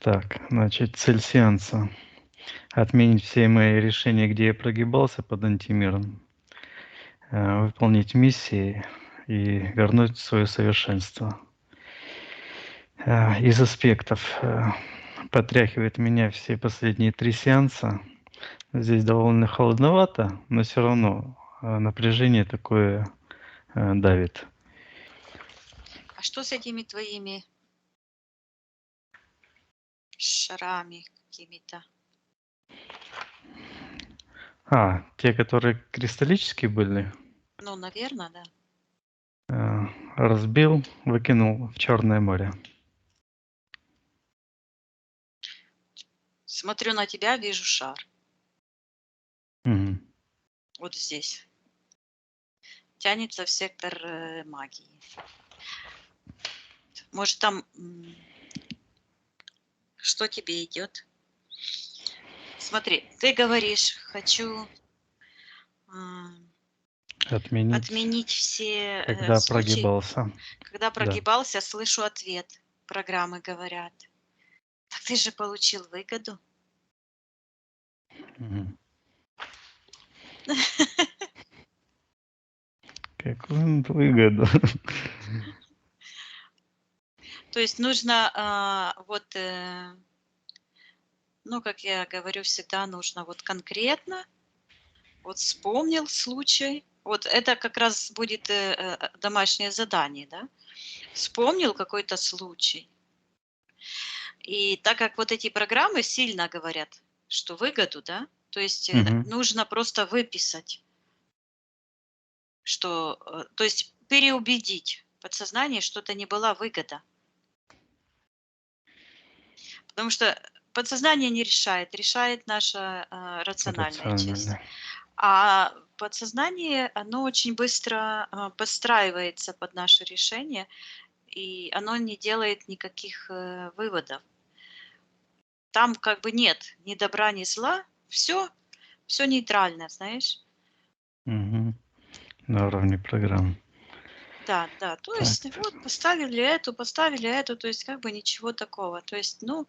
Так, значит, цель сеанса. Отменить все мои решения, где я прогибался под антимиром, выполнить миссии и вернуть свое совершенство. Из аспектов потряхивает меня все последние 3 сеанса. Здесь довольно холодновато, но все равно напряжение такое давит. А что с этими твоими шарами какими-то? Те, которые кристаллические были, Ну, наверное, да. разбил, выкинул в Черное море. Смотрю на тебя, вижу шар. Мгм. Вот здесь. Тянется в сектор магии. Может, там что тебе идет? Смотри, ты говоришь, хочу отменить все когда случаи. прогибался. Когда Да. прогибался, слышу ответ. Программы говорят. Так ты же получил выгоду. Мгм. Какую выгоду? То есть нужно вот, ну, как я говорю всегда, нужно вот конкретно, вот вспомнил случай. Вот это как раз будет домашнее задание, да? Вспомнил какой-то случай. И так как вот эти программы сильно говорят, что выгоду, да, то есть Мгм. нужно просто выписать, что, то есть переубедить подсознание, что это не была выгода. Потому что подсознание не решает, решает наша рациональная часть. Рационально. А подсознание, оно очень быстро подстраивается под наше решение, и оно не делает никаких выводов. Там как бы нет ни добра, ни зла, все нейтрально, знаешь. Мгм. На уровне программ. Да, да, то Так. есть вот поставили эту, то есть как бы ничего такого. То есть, ну,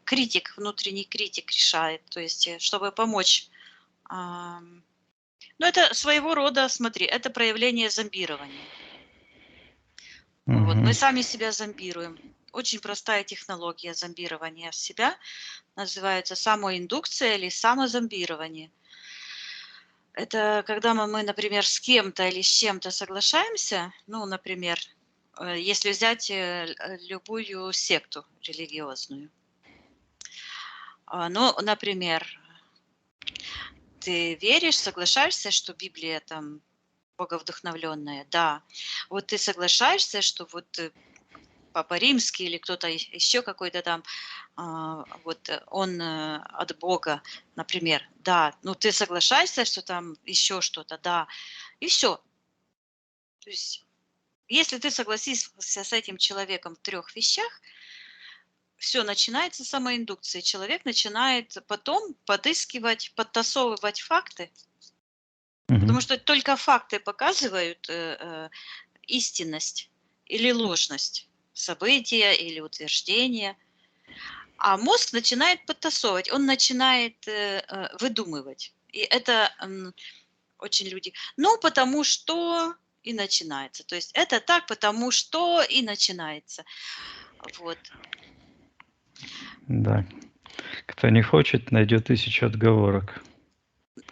критик, внутренний критик решает, то есть чтобы помочь. Ну, это своего рода, смотри, это проявление зомбирования. Вот, мы Мгм. сами себя зомбируем. Очень простая технология зомбирования себя называется самоиндукция или самозомбирование. Это когда мы, например, с кем-то или с чем-то соглашаемся, ну, например, если взять любую секту религиозную. Ну, например, ты веришь, соглашаешься, что Библия там боговдохновленная, да. Вот ты соглашаешься, что вот Папа Римский или кто-то еще какой-то там, вот он от Бога, например, да. Ну ты соглашаешься, что там еще что-то, да. И все. То есть если ты согласился с этим человеком в 3 вещах, все начинается с самоиндукции. Человек начинает потом подыскивать, подтасовывать факты, Мгм. потому что только факты показывают истинность или ложность события или утверждения. А мозг начинает подтасовывать, он начинает выдумывать. И это очень люди. Ну, потому что и начинается. То есть это так, потому что и начинается. Вот. Да. Кто не хочет, найдет 1000 отговорок.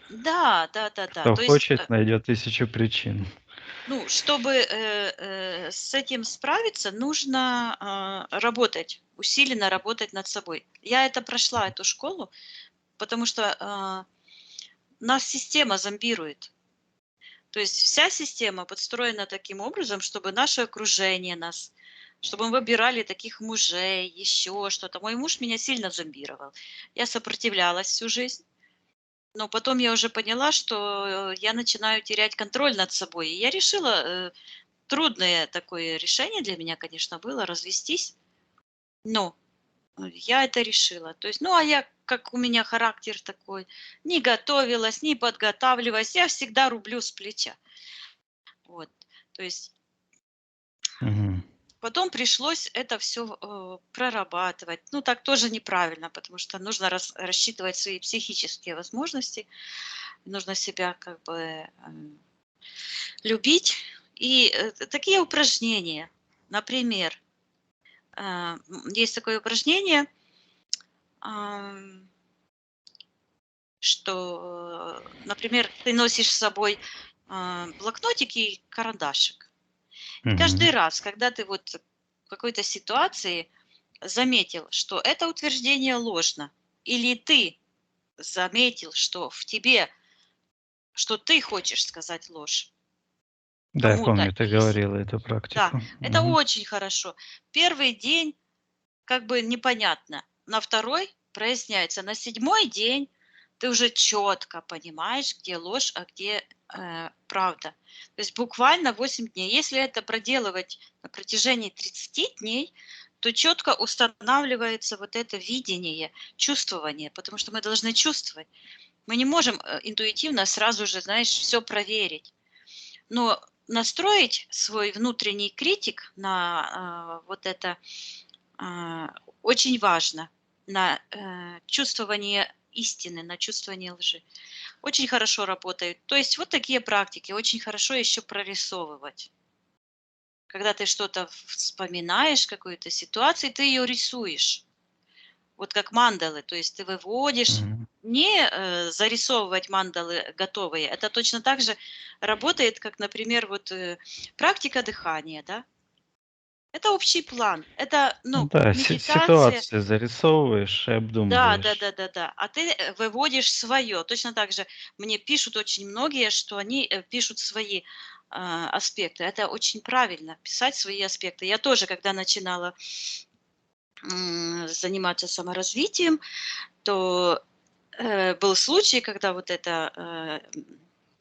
Да, да, да, да. Кто То есть, хочет, найдет 1000 причин. ну, чтобы с этим справиться, нужно работать, усиленно работать над собой. Я это прошла, эту школу, потому что нас система зомбирует. То есть вся система подстроена таким образом, чтобы наше окружение нас, чтобы мы выбирали таких мужей, еще что-то. Мой муж меня сильно зомбировал. Я сопротивлялась всю жизнь, но потом я уже поняла, что я начинаю терять контроль над собой. И я решила, трудное такое решение для меня, конечно, было развестись, но я это решила. То есть, ну, а я, как у меня характер такой, не готовилась, не подготавливалась, я всегда рублю с плеча. Вот. То есть Мгм. потом пришлось это все прорабатывать. Ну, так тоже неправильно, потому что нужно рассчитывать свои психические возможности, нужно себя как бы любить. И такие упражнения, например, есть такое упражнение, ам, что, например, ты носишь с собой блокнотик и карандашик. И Мгм. каждый раз, когда ты вот в какой-то ситуации заметил, что это утверждение ложно, или ты заметил, что в тебе, что ты хочешь сказать ложь Да, я кому-то, помню, ты или говорила эту да, практику. это Мгм. очень хорошо. Первый день как бы непонятно, на второй проясняется, на седьмой день ты уже четко понимаешь, где ложь, а где правда. То есть буквально 8 дней. Если это проделывать на протяжении 30 дней, то четко устанавливается вот это видение, чувствование, потому что мы должны чувствовать. Мы не можем интуитивно сразу же, знаешь, все проверить. Но настроить свой внутренний критик на вот это очень важно, на чувствование истины, на чувствование лжи. Очень хорошо работают. То есть вот такие практики очень хорошо еще прорисовывать. Когда ты что-то вспоминаешь, какую-то ситуацию, ты ее рисуешь. Вот как мандалы, то есть ты выводишь, Мгм. не зарисовывать мандалы готовые. Это точно так же работает, как, например, вот практика дыхания, да? Это общий план. Это, Ну ну, да, медитация. ситуации зарисовываешь и Да, да, обдумываешь. да, да, да. А ты выводишь свое. Точно так же мне пишут очень многие, что они пишут свои аспекты. Это очень правильно, писать свои аспекты. Я тоже, когда начинала заниматься саморазвитием, то был случай, когда вот эта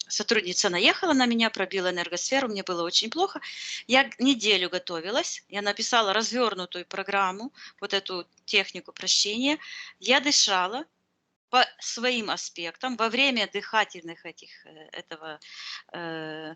сотрудница наехала на меня, пробила энергосферу, мне было очень плохо. Я неделю готовилась, я написала развернутую программу, вот эту технику прощения. Я дышала по своим аспектам во время дыхательных этих, этого, э,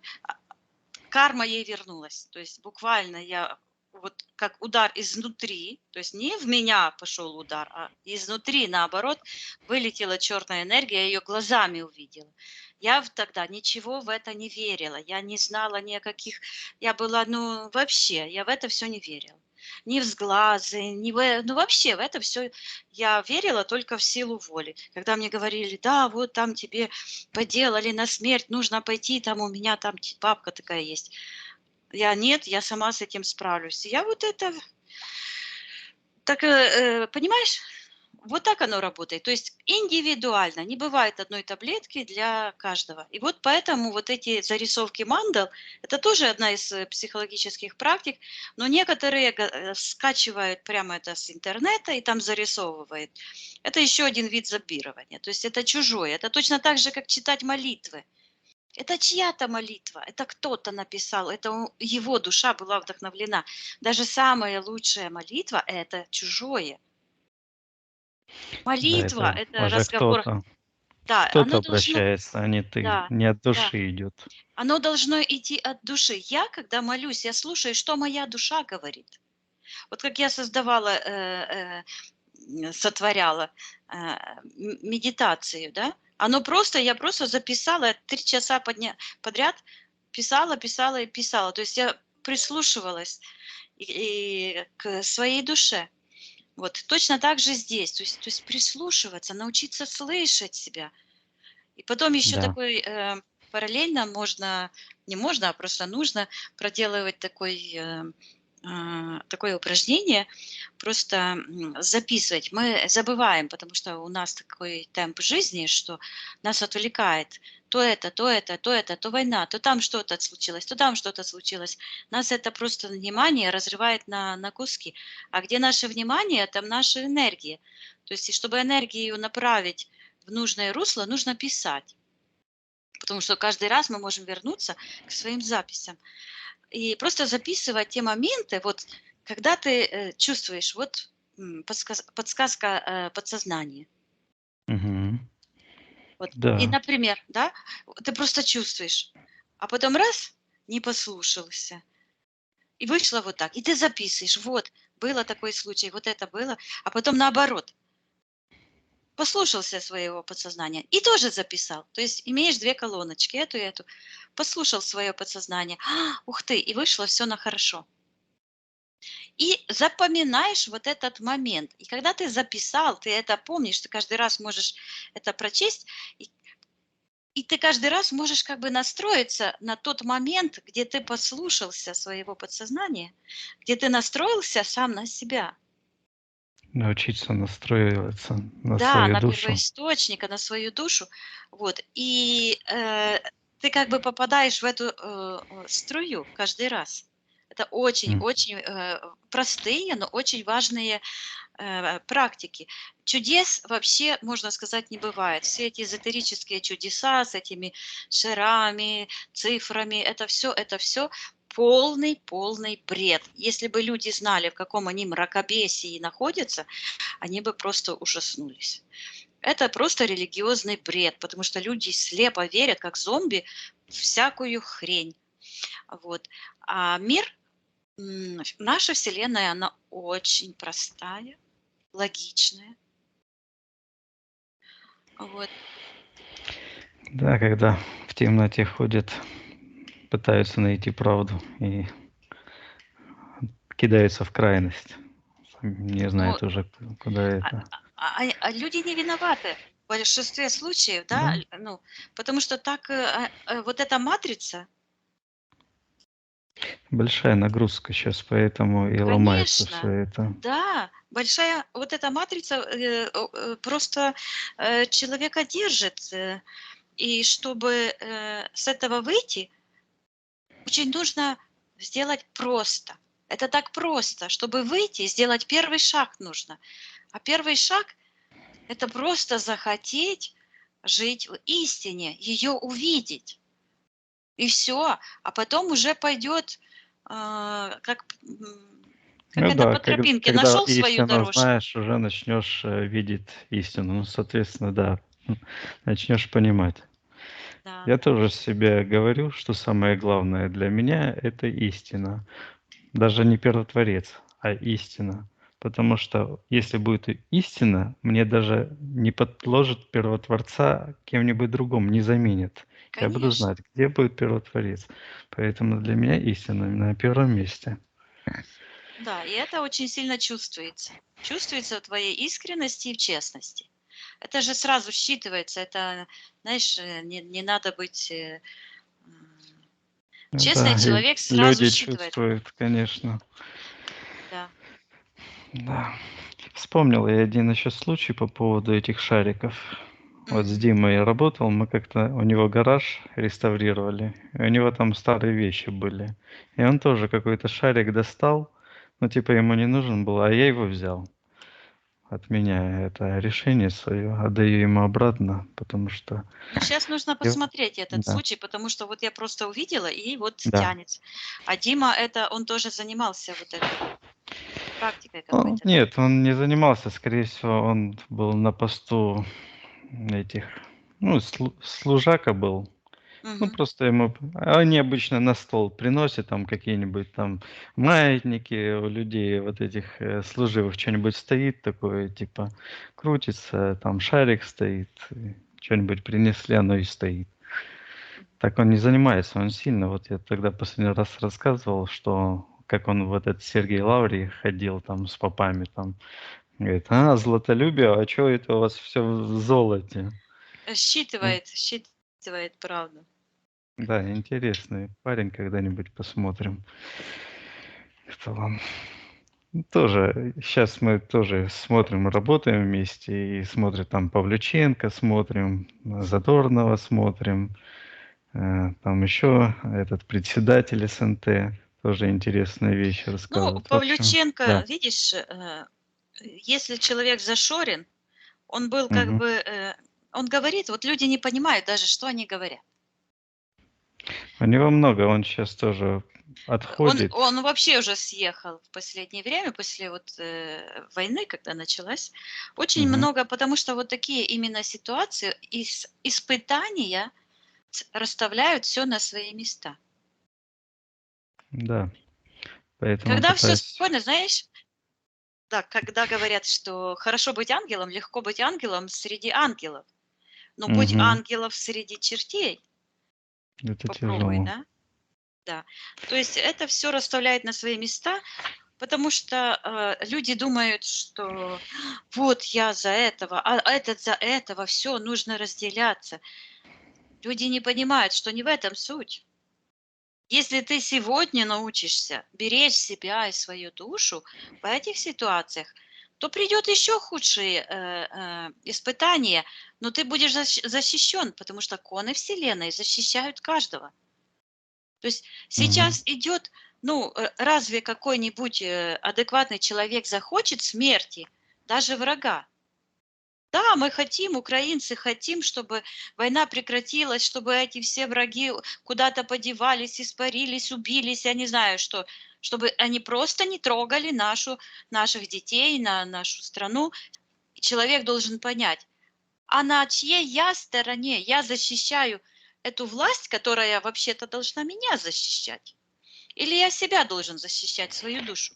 карма ей вернулась. То есть буквально я вот как удар изнутри, то есть не в меня пошел удар, а изнутри, наоборот, вылетела черная энергия, я ее глазами увидела. Я тогда ничего в это не верила, я не знала ни о каких, я была, ну, вообще, я в это все не верила. Ни в сглазы, ни в, ну, вообще в это все я верила только в силу воли. Когда мне говорили, да, вот там тебе поделали на смерть, нужно пойти, там у меня там бабка такая есть. Я нет, я сама с этим справлюсь. Я вот это, так, понимаешь, вот так оно работает. То есть индивидуально, не бывает одной таблетки для каждого. И вот поэтому вот эти зарисовки мандал, это тоже одна из психологических практик, но некоторые скачивают прямо это с интернета и там зарисовывают. Это еще один вид зомбирования. То есть это чужое. Это точно так же, как читать молитвы. Это чья-то молитва, это кто-то написал, это его душа была вдохновлена. Даже самая лучшая молитва – это чужое. Да, Молитва – это это уже разговор. Да, кто-то оно должно, обращается, а не ты. да, Не от да, души идет. оно должно идти от души. Я, когда молюсь, я слушаю, что моя душа говорит. Вот как я создавала, сотворяла медитацию, да, оно просто, я просто записала 3 часа подряд, писала, писала и писала. То есть я прислушивалась и к своей душе. Вот точно так же здесь. То есть прислушиваться, научиться слышать себя. И потом еще Да. такой параллельно можно, не можно, а просто нужно проделывать такое упражнение, просто записывать. Мы забываем, потому что у нас такой темп жизни, что нас отвлекает то это, то это, то это, то война, то там что-то случилось, то там что-то случилось. Нас это просто внимание разрывает на куски. А где наше внимание, там наша энергия. То есть, и чтобы энергию направить в нужное русло, нужно писать. Потому что каждый раз мы можем вернуться к своим записям. И просто записывать те моменты, вот когда ты чувствуешь, вот подсказка подсознания. Мгм. Вот. И, Да. например, да, ты просто чувствуешь, а потом раз, не послушался. И вышло вот так. И ты записываешь, вот, было такой случай, вот это было, а потом наоборот. Послушался своего подсознания и тоже записал. То есть имеешь две колоночки, эту и эту. Послушал свое подсознание. Ух ты, и вышло все на хорошо. И запоминаешь вот этот момент. И когда ты записал, ты это помнишь, ты каждый раз можешь это прочесть, и, и ты каждый раз можешь как бы настроиться на тот момент, где ты послушался своего подсознания, где ты настроился сам на себя. Научиться настроиваться на Да, свою на душу. первоисточника, на свою душу. Вот. И ты как бы попадаешь в эту струю каждый раз. Это М. очень-очень простые, но очень важные практики. Чудес вообще, можно сказать, не бывает. Все эти эзотерические чудеса с этими шарами, цифрами, это все полный бред. Если бы люди знали, в каком они мракобесии находятся, они бы просто ужаснулись. Это просто религиозный бред, потому что люди слепо верят, как зомби, в всякую хрень. Вот. А мир, наша Вселенная, она очень простая, логичная. Вот. Да, когда в темноте ходят, пытаются найти правду и кидаются в крайность. Не Ну, знают уже, куда а, это. а люди не виноваты в большинстве случаев, да, Да, ну, потому что так вот эта матрица, большая нагрузка сейчас, поэтому и ломается все конечно, это. да, большая вот эта матрица просто человека держит, и чтобы с этого выйти, очень нужно сделать просто. Это так просто, чтобы выйти, сделать первый шаг нужно. А первый шаг — это просто захотеть жить в истине, ее увидеть. И все. А потом уже пойдет, как Ну это, да, по тропинке. когда Нашел свою истину дорожку. знаешь, уже начнешь видеть истину. Ну, соответственно, да, начнешь понимать. Да, Я тоже себе говорю, что самое главное для меня — это истина. Даже не первотворец, а истина. Потому что если будет истина, мне даже не подложит первотворца кем-нибудь другом, не заменит. Я буду конечно. знать, где будет первотворец. Поэтому для меня истина на первом месте. Да, и это очень сильно чувствуется. Чувствуется в твоей искренности и в честности. Это же сразу считывается. Это, знаешь, не надо быть честный Да, и человек сразу люди считывает. чувствуют, конечно. Да. Да. Вспомнил я один еще случай по поводу этих шариков. Вот с Мгм. Димой я работал, мы как-то у него гараж реставрировали, и у него там старые вещи были. И он тоже какой-то шарик достал, ну типа ему не нужен был, а я его взял. Отменяя это решение свое, отдаю ему обратно, потому что... Ну, сейчас нужно я- посмотреть этот Да, случай, потому что вот я просто увидела, и вот да. тянется. А Дима, это он тоже занимался вот этой практикой Ну, какой-то, да? нет, он не занимался, скорее всего, он был на посту этих, ну, служака был. Ну, Мгм. просто ему они обычно на стол приносят там какие-нибудь там маятники у людей, вот этих, служивых, что нибудь стоит такое, типа крутится, там шарик стоит, что нибудь принесли, оно и стоит. Так он не занимается, он сильно. Вот я тогда последний раз рассказывал, что как он в этот Сергей Лаврий ходил там с попами там. Говорит: Мгм. златолюбие, а чё это у вас все в золоте?" Ну Считывает правду. да, интересный парень, когда-нибудь посмотрим. Кто он? Ну, тоже сейчас мы тоже смотрим, работаем вместе, и смотрим там Павлюченко, смотрим, Задорнова смотрим, там еще этот председатель СНТ тоже интересные вещи Ну, рассказывает. В общем, да. Павлюченко, видишь, если человек зашорен, он был как Мгм. бы, он говорит, вот люди не понимают даже, что они говорят. У него много, он сейчас тоже отходит. Он вообще уже съехал в последнее время, после вот войны, когда началась. Очень Мгм. много, потому что вот такие именно ситуации, испытания расставляют все на свои места. Да. Поэтому Когда все пытаюсь. спокойно, знаешь, да, когда говорят, что хорошо быть ангелом, легко быть ангелом среди ангелов. Но будь Мгм. ангелов среди чертей, Это попробуй, тяжело. да? Да. То есть это все расставляет на свои места, потому что люди думают, что вот я за этого, а этот за этого, все, нужно разделяться. Люди не понимают, что не в этом суть. Если ты сегодня научишься беречь себя и свою душу в этих ситуациях, то придет еще худшие испытания, но ты будешь защищен, потому что коны Вселенной защищают каждого. То есть Мгм. сейчас идет, ну, разве какой-нибудь адекватный человек захочет смерти, даже врага? Да, мы хотим, украинцы хотим, чтобы война прекратилась, чтобы эти все враги куда-то подевались, испарились, убились, я не знаю что, чтобы они просто не трогали наших детей, нашу страну. И человек должен понять, а на чьей я стороне? Я защищаю эту власть, которая вообще-то должна меня защищать. Или я себя должен защищать, свою душу?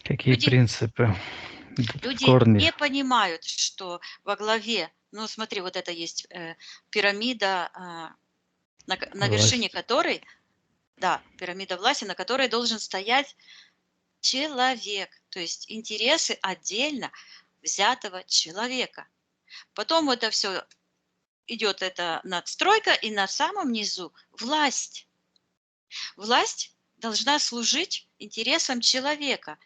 Какие Люди принципы? В Люди корне. не понимают, что во главе, ну смотри, вот это есть пирамида, на вершине Власть. которой, да, пирамида власти, на которой должен стоять человек, то есть интересы отдельно взятого человека. Потом это все идет, это надстройка, и на самом низу власть. Власть должна служить интересам человека,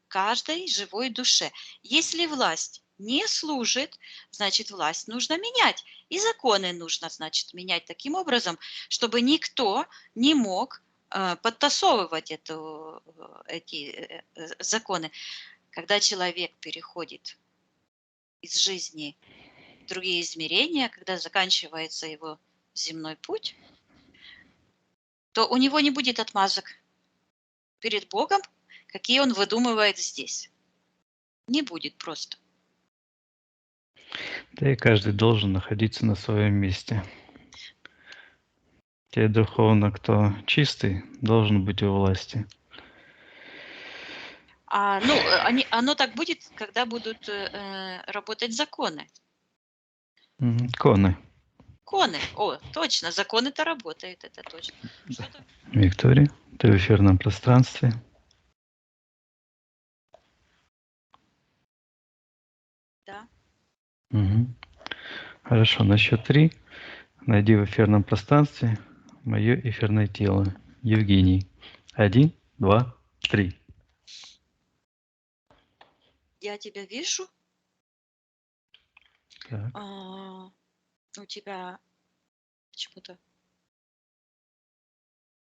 каждой живой душе. Если власть не служит, значит, власть нужно менять. И законы нужно, значит, менять таким образом, чтобы никто не мог подтасовывать эти законы. Когда человек переходит из жизни в другие измерения, когда заканчивается его земной путь, то у него не будет отмазок перед Богом, какие он выдумывает здесь. Не будет просто. Да и каждый должен находиться на своем месте. Те духовно, кто чистый, должен быть у власти. Оно так будет, когда будут работать законы. Коны. Коны. О, точно, законы-то работают, это точно. Что-то, Виктория, ты в эфирном пространстве. да. Мгм. Хорошо, на счет 3 найди в эфирном пространстве мое эфирное тело. Евгений. 1, 2, 3. Я тебя вижу, Так. у тебя почему-то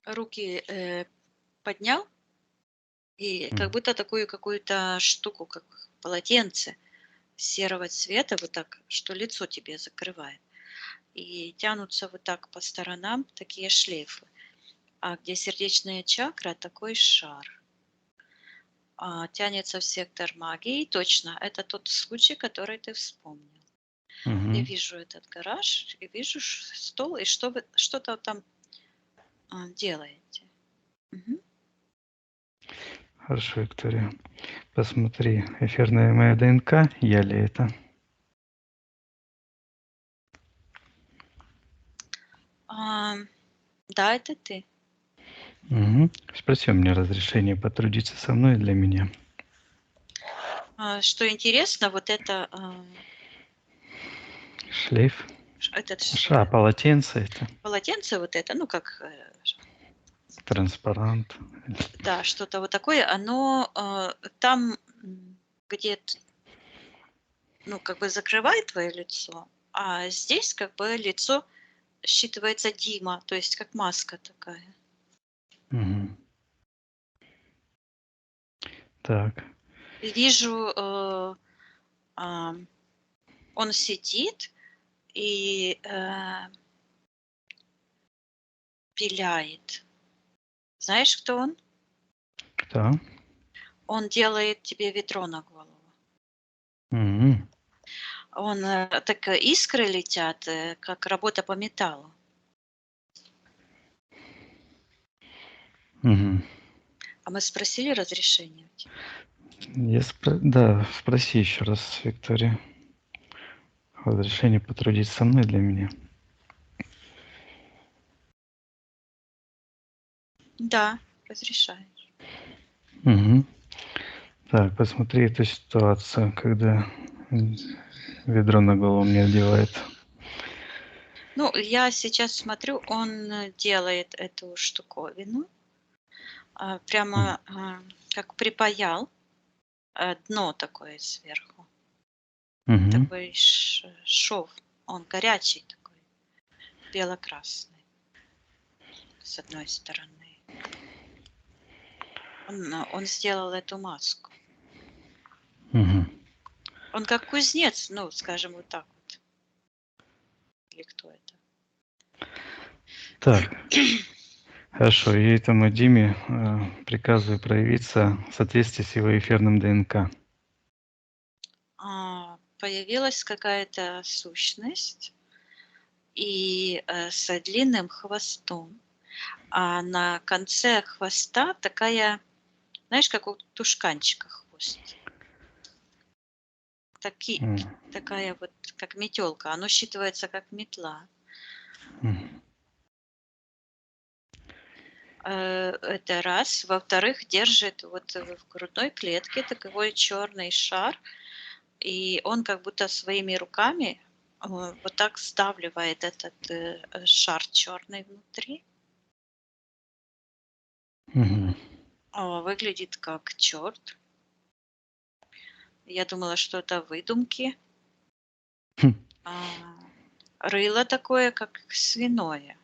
руки поднял, и как М. будто такую какую-то штуку, как полотенце серого цвета, вот так, что лицо тебе закрывает. И тянутся вот так по сторонам такие шлейфы. А где сердечная чакра, такой шар. Тянется в сектор магии. Точно, это тот случай, который ты вспомнил. Я Мгм. вижу этот гараж, и вижу стол, и что вы что-то там делаете. Мгм. Хорошо, Виктория. Посмотри, эфирная моя ДНК, я ли это? А, да, это ты. Мгм. Спроси у меня разрешение потрудиться со мной для меня. Что интересно, вот это, Шлейф. это Полотенце это. полотенце, вот это, ну как, Транспарант. да, что-то вот такое, оно там, где ну, как бы закрывает твое лицо, а здесь как бы лицо считывается Дима, то есть как маска такая. Мгм. Так. И вижу, он сидит и пиляет. Знаешь, кто он? Кто? Он делает тебе ведро на голову. Мгм. Он так искры летят, как работа по металлу. Мгм. А мы спросили разрешение у тебя? Да, спроси еще раз, Виктория. Разрешение потрудиться со мной для меня. Да, разрешаешь. Угу. Так, посмотри эту ситуацию, когда ведро на голову мне одевает. Ну, я сейчас смотрю, он делает эту штуковину, прямо как припаял дно такое сверху. Угу. Такой шов. Он горячий такой, бело-красный с одной стороны. Он сделал эту маску. Угу. Он как кузнец, ну, скажем, вот так вот. Или кто это? Так, хорошо. Я этому Диме приказываю проявиться в соответствии с его эфирным ДНК. Появилась какая-то сущность и с длинным хвостом. А на конце хвоста такая, знаешь, как у тушканчика хвост. Такая вот, как метелка. Оно считывается как метла. Это раз. Во-вторых, держит вот в грудной клетке такой черный шар, и он как будто своими руками вот так сдавливает этот шар черный внутри. Угу. Выглядит как черт. Я думала, что это выдумки. Хм. Рыло такое, как свиное.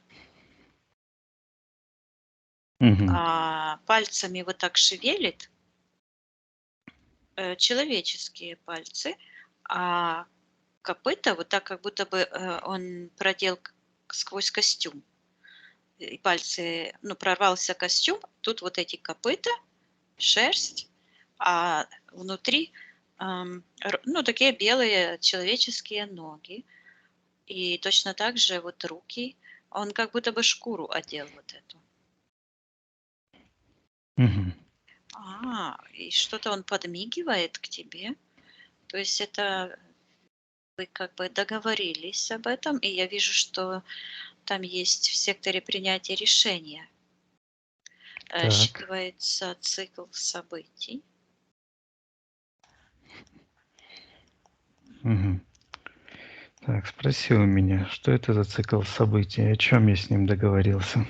Угу. Пальцами вот так шевелит, человеческие пальцы, а копыта вот так, как будто бы он продел сквозь костюм. И пальцы, ну, прорвался костюм, тут вот эти копыта, шерсть, а внутри, ну, такие белые человеческие ноги. И точно так же вот руки. Он как будто бы шкуру одел вот эту. Угу. И что-то он подмигивает к тебе. То есть это вы как бы договорились об этом, и я вижу, что там есть в секторе принятия решения. Так. Считывается цикл событий. Угу. Так, спроси у меня, что это за цикл событий, о чем я с ним договорился?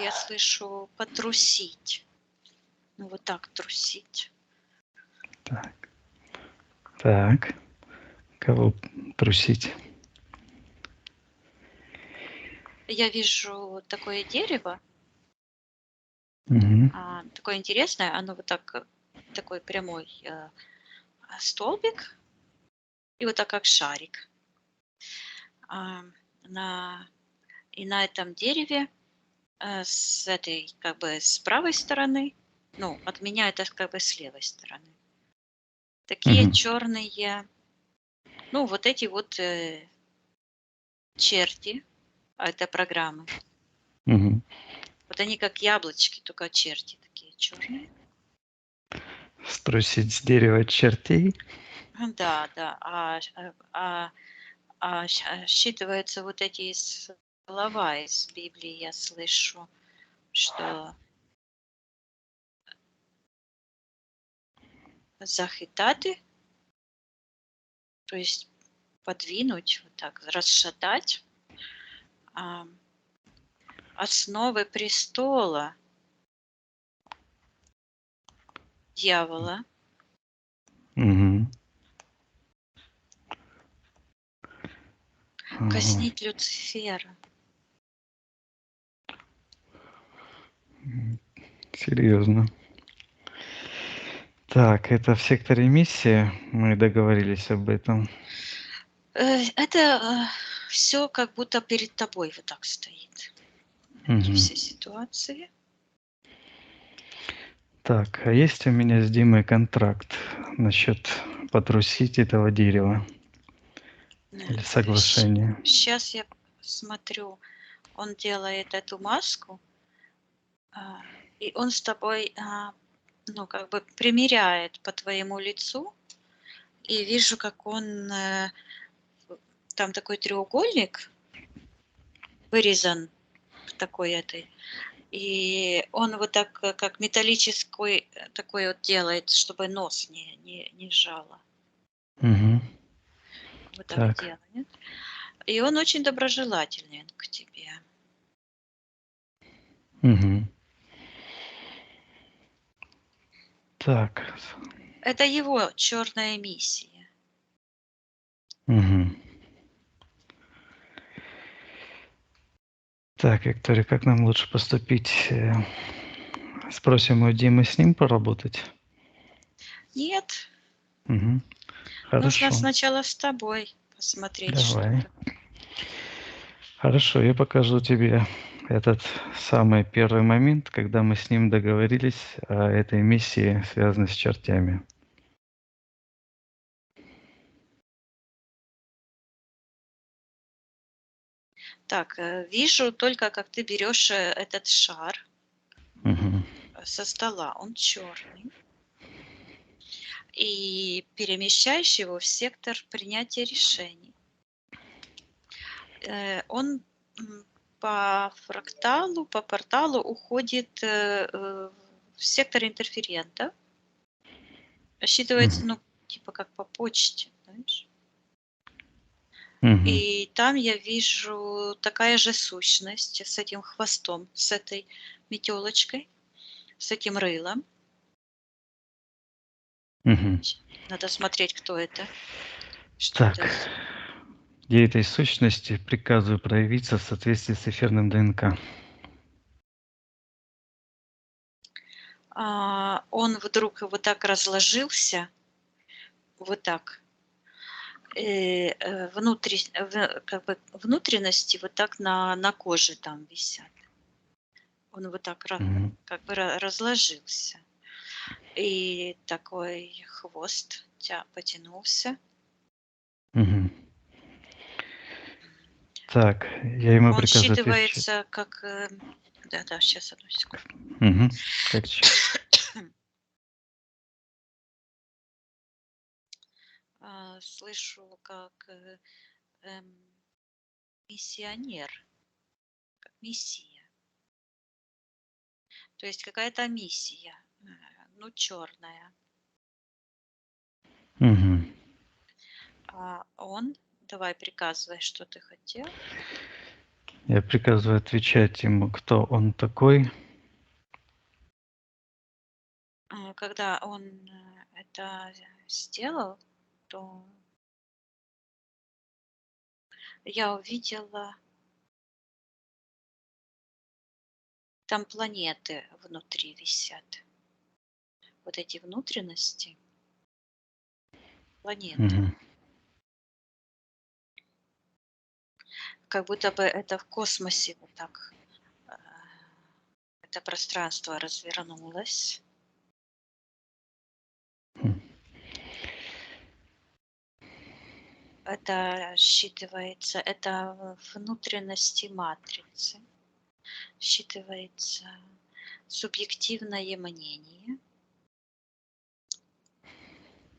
Я слышу потрусить. Ну вот так трусить. Так. Так. Кого трусить? Я вижу такое дерево, Угу. такое интересное, оно вот так, такой прямой столбик, и вот так как шарик. И на этом дереве с этой как бы с правой стороны, ну, от меня это как бы с левой стороны. Такие Угу. черные, ну, вот эти вот черти, это программы. Угу. Вот они как яблочки, только черти такие черные. Струсить с дерева чертей? Да, да. Считываются вот эти слова из Библии, я слышу, что захитаты, то есть подвинуть, вот так, расшатать основы престола дьявола, Угу. казнить Люцифера. Серьезно. Так, это в секторе миссии мы договорились об этом. Это все как будто перед тобой вот так стоит. Эти Угу. все ситуации. Так, а есть у меня с Димой контракт насчет потрусить этого дерева? Или соглашение? Сейчас я смотрю. он делает эту маску, и он с тобой, ну, как бы примеряет по твоему лицу, и вижу, как он, там такой треугольник вырезан в такой этой, и он вот так, как металлический такой вот делает, чтобы нос не сжало. Мгм. Вот так Так. делает. И он очень доброжелателен к тебе. Мгм. Так. Это его черная миссия. Мгм. Так, Виктория, как нам лучше поступить? Спросим у Димы с ним поработать? Нет, Мгм. нужно Хорошо, сначала с тобой посмотреть давай. что-то. Хорошо, я покажу тебе этот самый первый момент, когда мы с ним договорились о этой миссии, связанной с чертями. Так, вижу только, как ты берешь этот шар Мгм. со стола, он черный, и перемещаешь его в сектор принятия решений. Он по фракталу, по порталу уходит в сектор интерферента. Рассчитывается, Мгм. ну, типа как по почте, знаешь. Мгм. И там я вижу такая же сущность с этим хвостом, с этой метелочкой, с этим рылом. Мгм. Надо смотреть, кто это, что Так, это. я этой сущности приказываю проявиться в соответствии с эфирным ДНК. Он вдруг вот так разложился, вот так. Как бы внутренности вот так на коже там висят. Он вот так Мгм. как бы разложился. И такой хвост потянулся. Мгм. Так, я ему Он приказываю отвечать. считывается как... Да-да, сейчас, одну секунду. Мгм. Как Слышу, как миссионер, как мессия. То есть какая-то миссия, ну, черная. Мгм. Он, давай приказывай, что ты хотел. Я приказываю отвечать ему, кто он такой. Когда он это сделал, то я увидела там планеты внутри висят. Вот эти внутренности, планеты. Мгм. Как будто бы это в космосе вот так э, это пространство развернулось. М. Это считывается, это внутренности матрицы. Считывается субъективное мнение.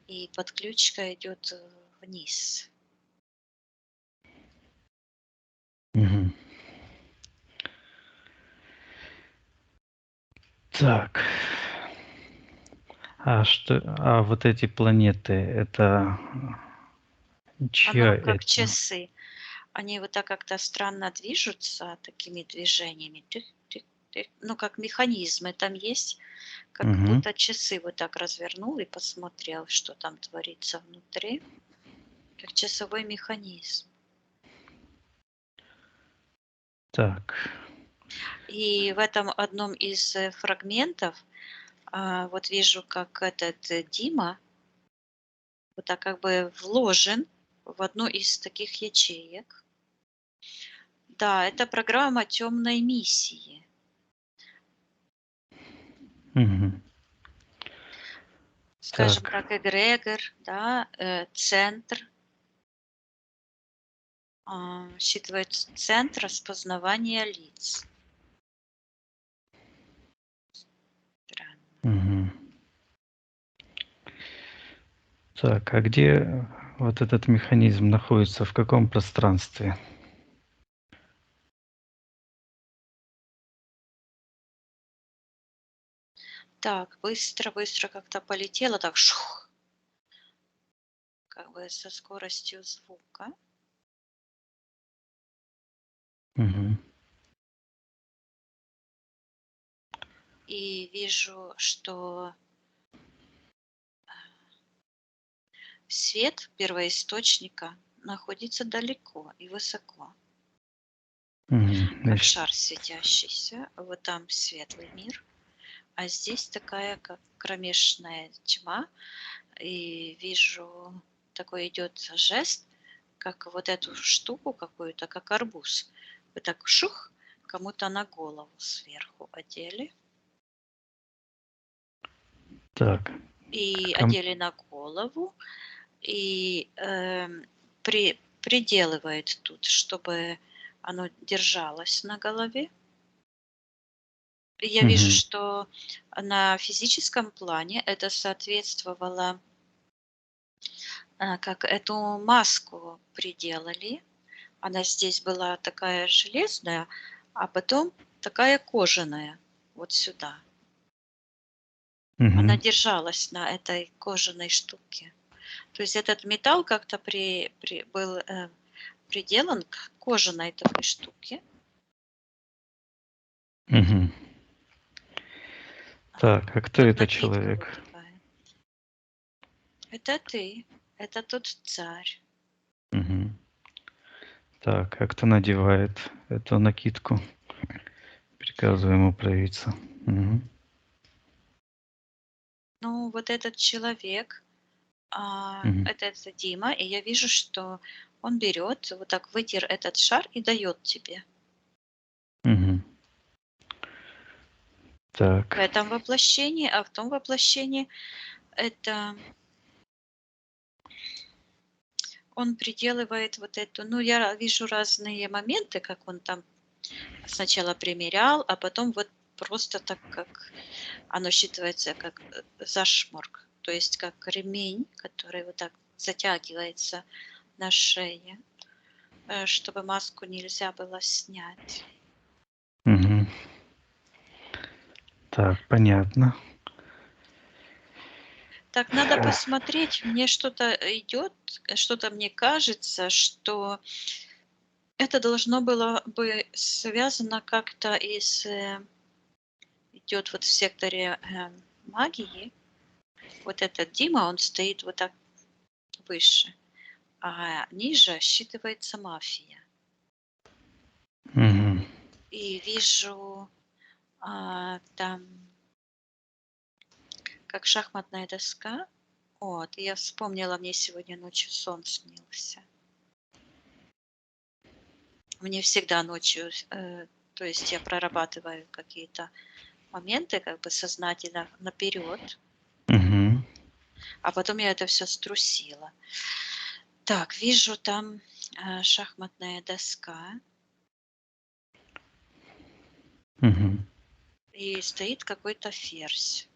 И подключка идет вниз. Мгм. Так. А вот эти планеты — это чья Оно как это? часы. Они вот так как-то странно движутся такими движениями. Тых, тых, тых. Ну, как механизмы там есть. Как Мгм. будто часы вот так развернул и посмотрел, что там творится внутри. Как часовой механизм. Так. И в этом одном из фрагментов вот вижу, как этот Дима вот так как бы вложен в одну из таких ячеек. Да, это программа темной миссии. Мгм. Скажем Так. так, эгрегор, да, центр. считывает центр распознавания лиц. Странно. Мгм. Так, а где вот этот механизм находится, в каком пространстве? Так, быстро как-то полетело, так шух, как бы со скоростью звука. Мгм. И вижу, что свет первоисточника находится далеко и высоко, Мгм. как Значит, шар светящийся. Вот там светлый мир, а здесь такая, как кромешная тьма. И вижу, такой идет жест, как вот эту штуку какую-то, как арбуз. Вот так шух, кому-то на голову сверху одели. так, И ком одели на голову, и приделывает тут, чтобы оно держалось на голове. И я вижу, Мгм. что на физическом плане это соответствовало, как эту маску приделали. Она здесь была такая железная, а потом такая кожаная вот сюда. Она Мгм. держалась на этой кожаной штуке. То есть этот металл как-то был приделан к кожаной такой штуке. Мгм. А, Так, а кто Как это накидка вот человек? такая. Это ты, это тот царь. Мгм. Так, а кто надевает эту накидку? Приказываю ему проявиться. Мгм. Ну, вот этот человек, Мгм. это Дима, и я вижу, что он берет, вот так вытер этот шар и дает тебе. Мгм. В Так. этом воплощении, а в том воплощении это он приделывает вот эту, ну, я вижу разные моменты, как он там сначала примерял, а потом вот просто так, как оно считывается как зашморг, то есть как ремень, который вот так затягивается на шее, чтобы маску нельзя было снять. Мгм. Так, понятно. Так, надо посмотреть, мне что-то идет, что-то мне кажется, что это должно было бы связано как-то и с идет вот в секторе магии. Вот этот Дима, он стоит вот так выше, а ниже считывается мафия. Мгм. И вижу там как шахматная доска. Вот, и я вспомнила, мне сегодня ночью сон снился. Мне всегда ночью, то есть я прорабатываю какие-то моменты как бы сознательно наперед, Мгм. а потом я это все струсила. Так, вижу там шахматная доска, Мгм. и стоит какой-то ферзь.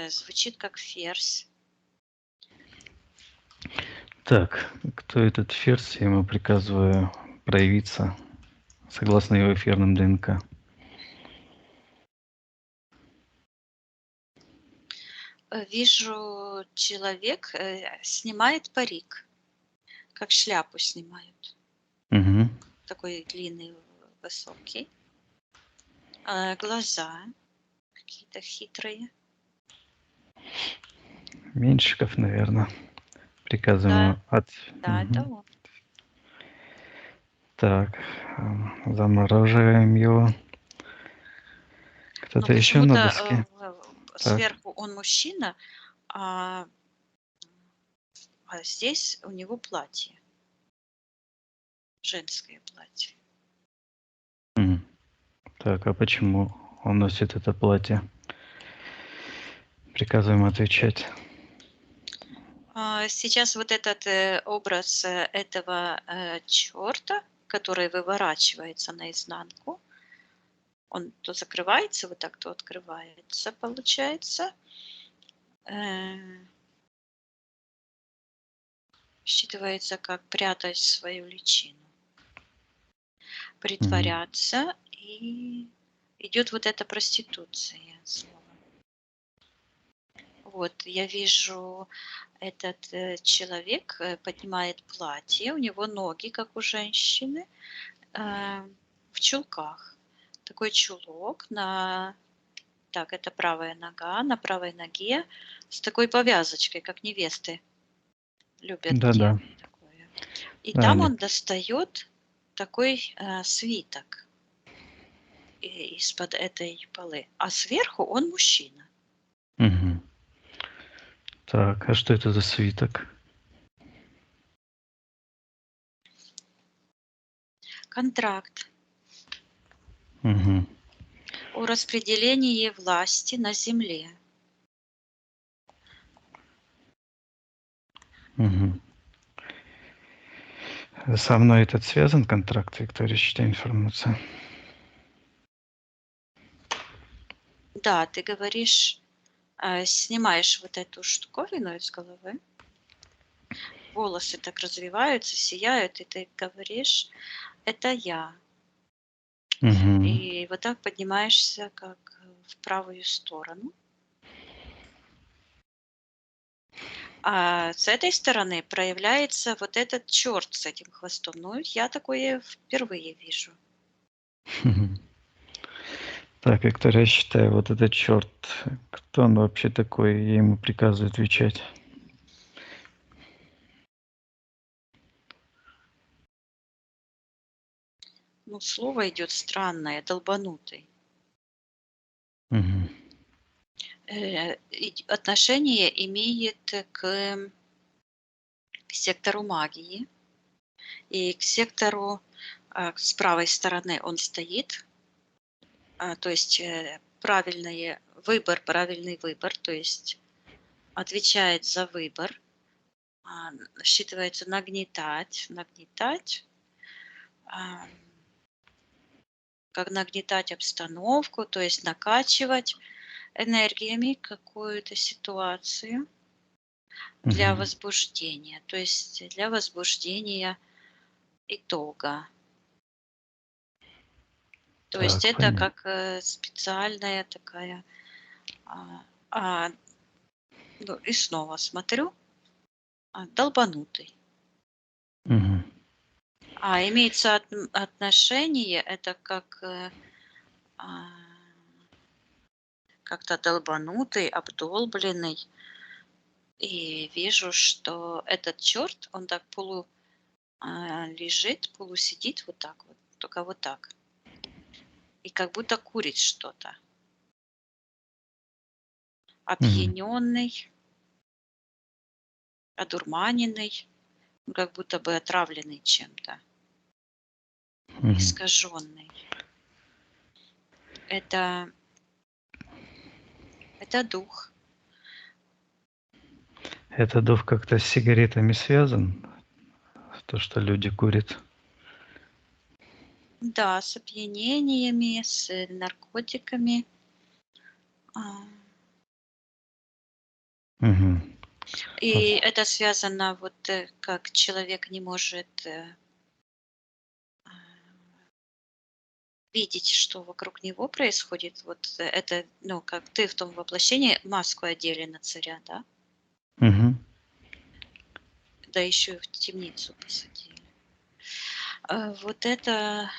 Звучит как ферзь. Так, кто этот ферзь? Я ему приказываю проявиться согласно его эфирным ДНК. Вижу, человек снимает парик, как шляпу снимают. Мгм. Такой длинный, высокий. Глаза какие-то хитрые. Меньшиков, наверное. Приказываем Да, ему от... да, это Мгм. он. Так, замораживаем его. Но Кто-то еще на почему-то доске? Так. сверху он мужчина, а, а здесь у него платье, женское платье. Мгм. Так, а почему он носит это платье? Приказываем отвечать. Сейчас вот этот образ этого черта, который выворачивается наизнанку, он то закрывается вот так, то открывается, получается. Э, Считывается как прятать свою личину, Мгм. притворяться, и идет вот эта проституция снова. Вот, я вижу, этот человек поднимает платье, у него ноги, как у женщины, э, в чулках. Такой чулок на... Так, это правая нога, на правой ноге с такой повязочкой, как невесты любят Да-да. делать такое. И Да, там они. он достает такой свиток из-под этой полы, а сверху он мужчина. Мгм. Так, а что это за свиток? Контракт Мгм. о распределении власти на земле. Мгм. Со мной этот связан контракт, Виктория, считай информация? Да, ты говоришь, снимаешь вот эту штуковину из головы, волосы так развиваются, сияют, и ты говоришь: "Это я". Мгм. И вот так поднимаешься как в правую сторону. А с этой стороны проявляется вот этот черт с этим хвостом. Ну, я такое впервые вижу. Мгм. Так, Виктория, я считаю, вот этот черт, кто он вообще такой? Я ему приказываю отвечать. Ну, слово идет странное, долбанутый. Мгм. Отношение имеет к сектору магии и к сектору, с правой стороны он стоит, то есть правильный выбор, то есть отвечает за выбор, считывается нагнетать, нагнетать, а, как нагнетать обстановку, то есть накачивать энергиями какую-то ситуацию для Мгм. возбуждения, то есть для возбуждения итога. То есть Так, это понятно. как специальная такая, а, а, ну и снова смотрю, долбанутый. Мгм. А имеется отношение, это а, как-то долбанутый, обдолбленный. И вижу, что этот черт, он так лежит, полусидит вот так вот, только вот так. И как будто курит что-то. Мгм. Опьяненный, одурманенный, ну, как будто бы отравленный чем-то, Мгм. искаженный. Это, это дух. Этот дух как-то с сигаретами связан? То, что люди курят? Да, с опьянениями, с наркотиками. А, Мгм. Вот. И это связано, вот как человек не может а, видеть, что вокруг него происходит. Вот это, ну, как ты в том воплощении маску одели на царя, да? Мгм. Да еще и в темницу посадили. Вот это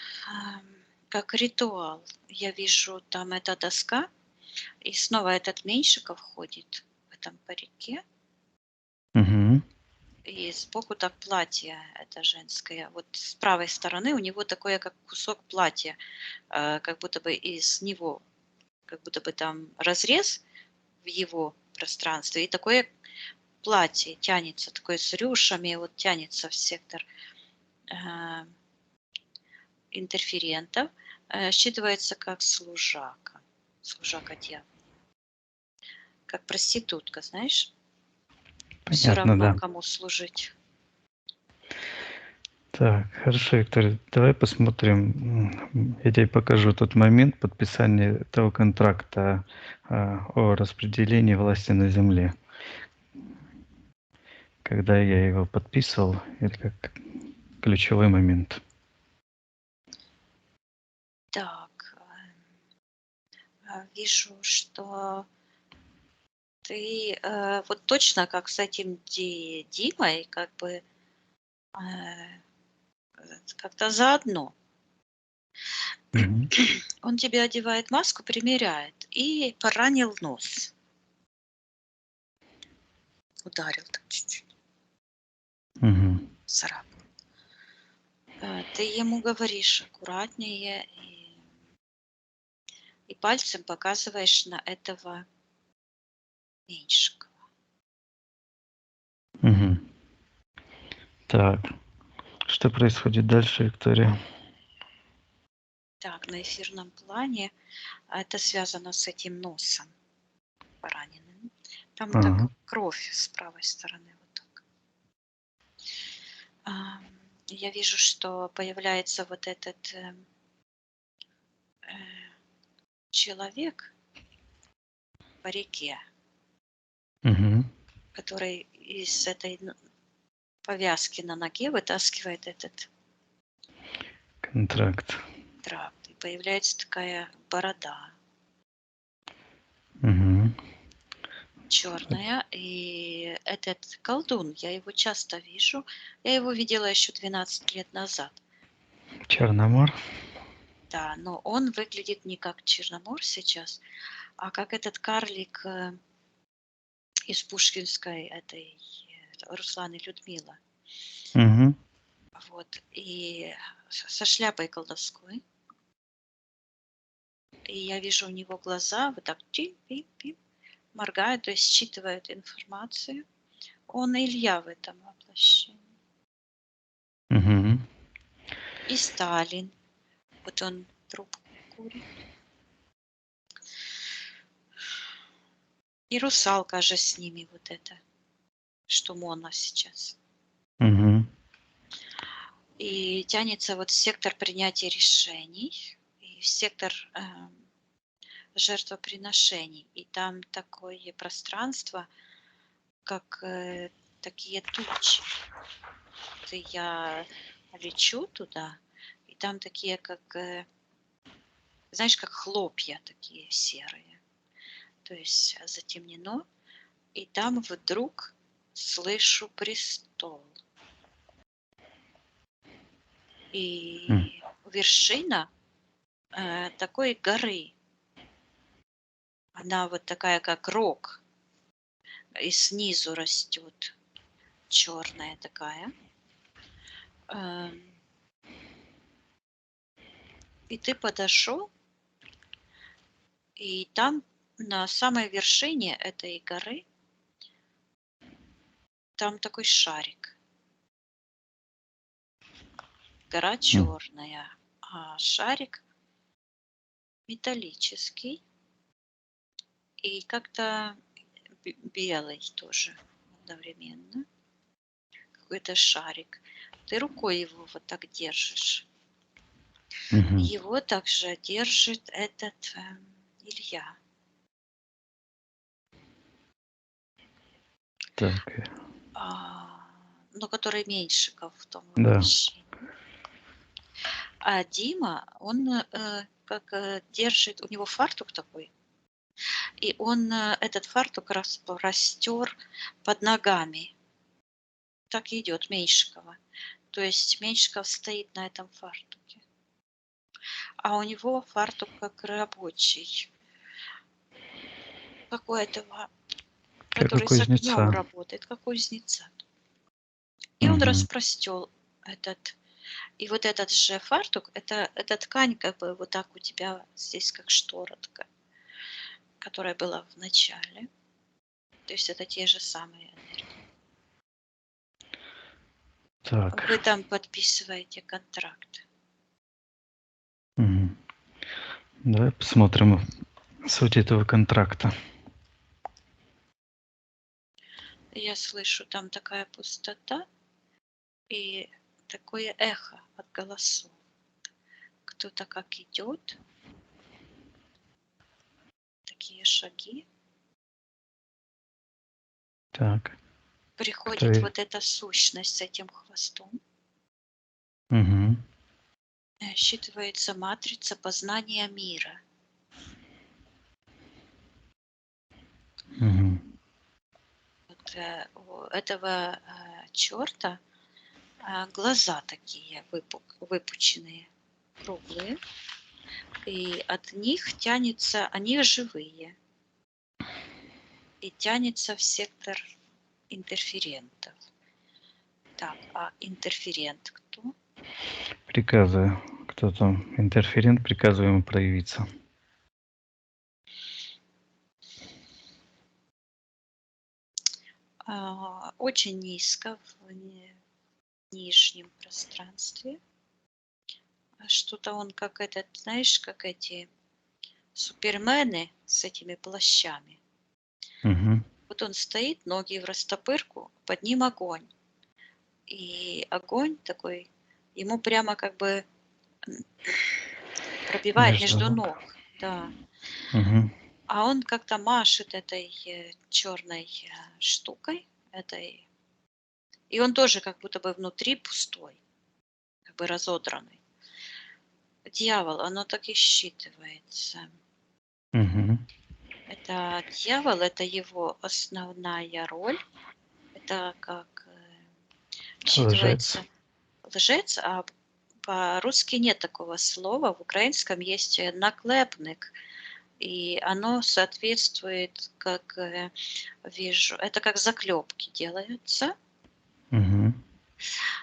как ритуал. Я вижу, там эта доска, и снова этот Меньшиков ходит в этом парике, Мгм. и сбоку так платье это женское. Вот с правой стороны у него такое, как кусок платья, как будто бы из него, как будто бы там разрез в его пространстве, и такое платье тянется, такое с рюшами, вот тянется в сектор э, интерферентов, считывается как служака, служака дьявола, как проститутка, знаешь? Все Понятно, равно, да. кому служить. Так, хорошо, Виктория, давай посмотрим. Я тебе покажу тот момент подписания этого контракта о распределении власти на земле. Когда я его подписывал, это как ключевой момент. Так, вижу, что ты вот точно как с этим Димой, как бы как-то заодно. Мгм. Он тебе одевает маску, примеряет и поранил нос. Ударил так чуть-чуть, Мгм. царапнул. Ты ему говоришь аккуратнее и пальцем показываешь на этого Меньшикова. Мгм. Так, что происходит дальше, Виктория? Так, на эфирном плане это связано с этим носом пораненным. Там так Ага. кровь с правой стороны вот так. Я вижу, что появляется вот этот человек по реке, Мгм. который из этой повязки на ноге вытаскивает этот Контракт. тракт. И появляется такая борода Мгм. черная. И этот колдун, я его часто вижу. Я его видела еще 12 лет назад. Черномор. Да, но он выглядит не как Черномор сейчас, а как этот карлик из пушкинской этой Русланы Людмила. Мгм. Вот. И со шляпой колдовской. И я вижу у него глаза вот так тип-пип-пип моргают, то есть считывают информацию. Он Илья в этом воплощении. Мгм. И Сталин. Вот он трубку курит. И русалка же с ними вот это, что Мона сейчас. Мгм. И тянется вот сектор принятия решений и сектор жертвоприношений. И там такое пространство, как такие тучи. Вот и я лечу туда, и там такие, как, знаешь, как хлопья такие серые. То есть затемнено, и там вдруг слышу престол. М. И вершина такой горы. Она вот такая, как рог, и снизу растет черная такая. Эм, И ты подошел, и там на самой вершине этой горы там такой шарик. Гора М. черная, а шарик металлический и как-то белый тоже одновременно. Какой-то шарик. Ты рукой его вот так держишь. Мгм. Его также держит этот Илья. Так, Но который Меньшиков в том да. воплощении. А Дима, он как держит, у него фартук такой, и он этот фартук распростер под ногами. Так и идет Меньшикова. То есть Меньшиков стоит на этом фартуке. А у него фартук как рабочий. Какой-то, Как у который с огнем кузнеца. работает, как кузнеца. И он Мгм. распростел этот. И вот этот же фартук, эта ткань как бы вот так у тебя здесь как штора такая, которая была в начале. То есть это те же самые энергии. Так. Вы там подписываете контракт. Мгм. Давай посмотрим суть этого контракта. Я слышу, там такая пустота и такое эхо от голосов. Кто-то как идет, такие шаги. Так. Приходит Кто? вот эта сущность с этим хвостом. Угу. Считывается матрица познания мира. Угу. Вот, у этого черта глаза такие выпученные, круглые. И от них тянется, они живые. И тянется в сектор интерферентов. Так, а интерферент кто? Приказы. Кто-то, интерферент, приказываю ему проявиться. Очень низко в нижнем пространстве. Что-то он как этот, знаешь, как эти супермены с этими плащами. Угу. Вот он стоит, ноги в растопырку, под ним огонь. И огонь такой, ему прямо как бы пробивает между ног. Да. Угу. А он как-то машет этой черной штукой, этой. И он тоже как будто бы внутри пустой, как бы разодранный. Дьявол, оно так и считывается. Угу. Это дьявол, это его основная роль. Это как Лжец. считывается лжец, а по-русски нет такого слова. В украинском есть наклепник. И оно соответствует, как вижу, это как заклепки делаются. Угу.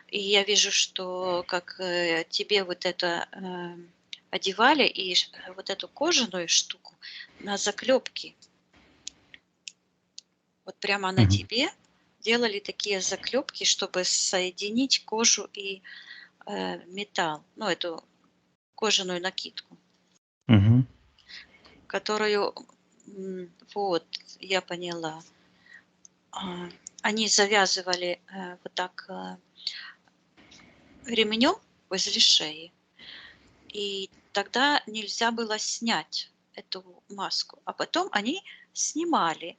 И я вижу, что как тебе вот это одевали, и вот эту кожаную штуку на заклепки. Вот прямо на Угу. тебе делали такие заклепки, чтобы соединить кожу и металл, ну, эту кожаную накидку, Угу. которую, вот, я поняла, они завязывали вот так ремнем возле шеи, и тогда нельзя было снять эту маску, а потом они снимали,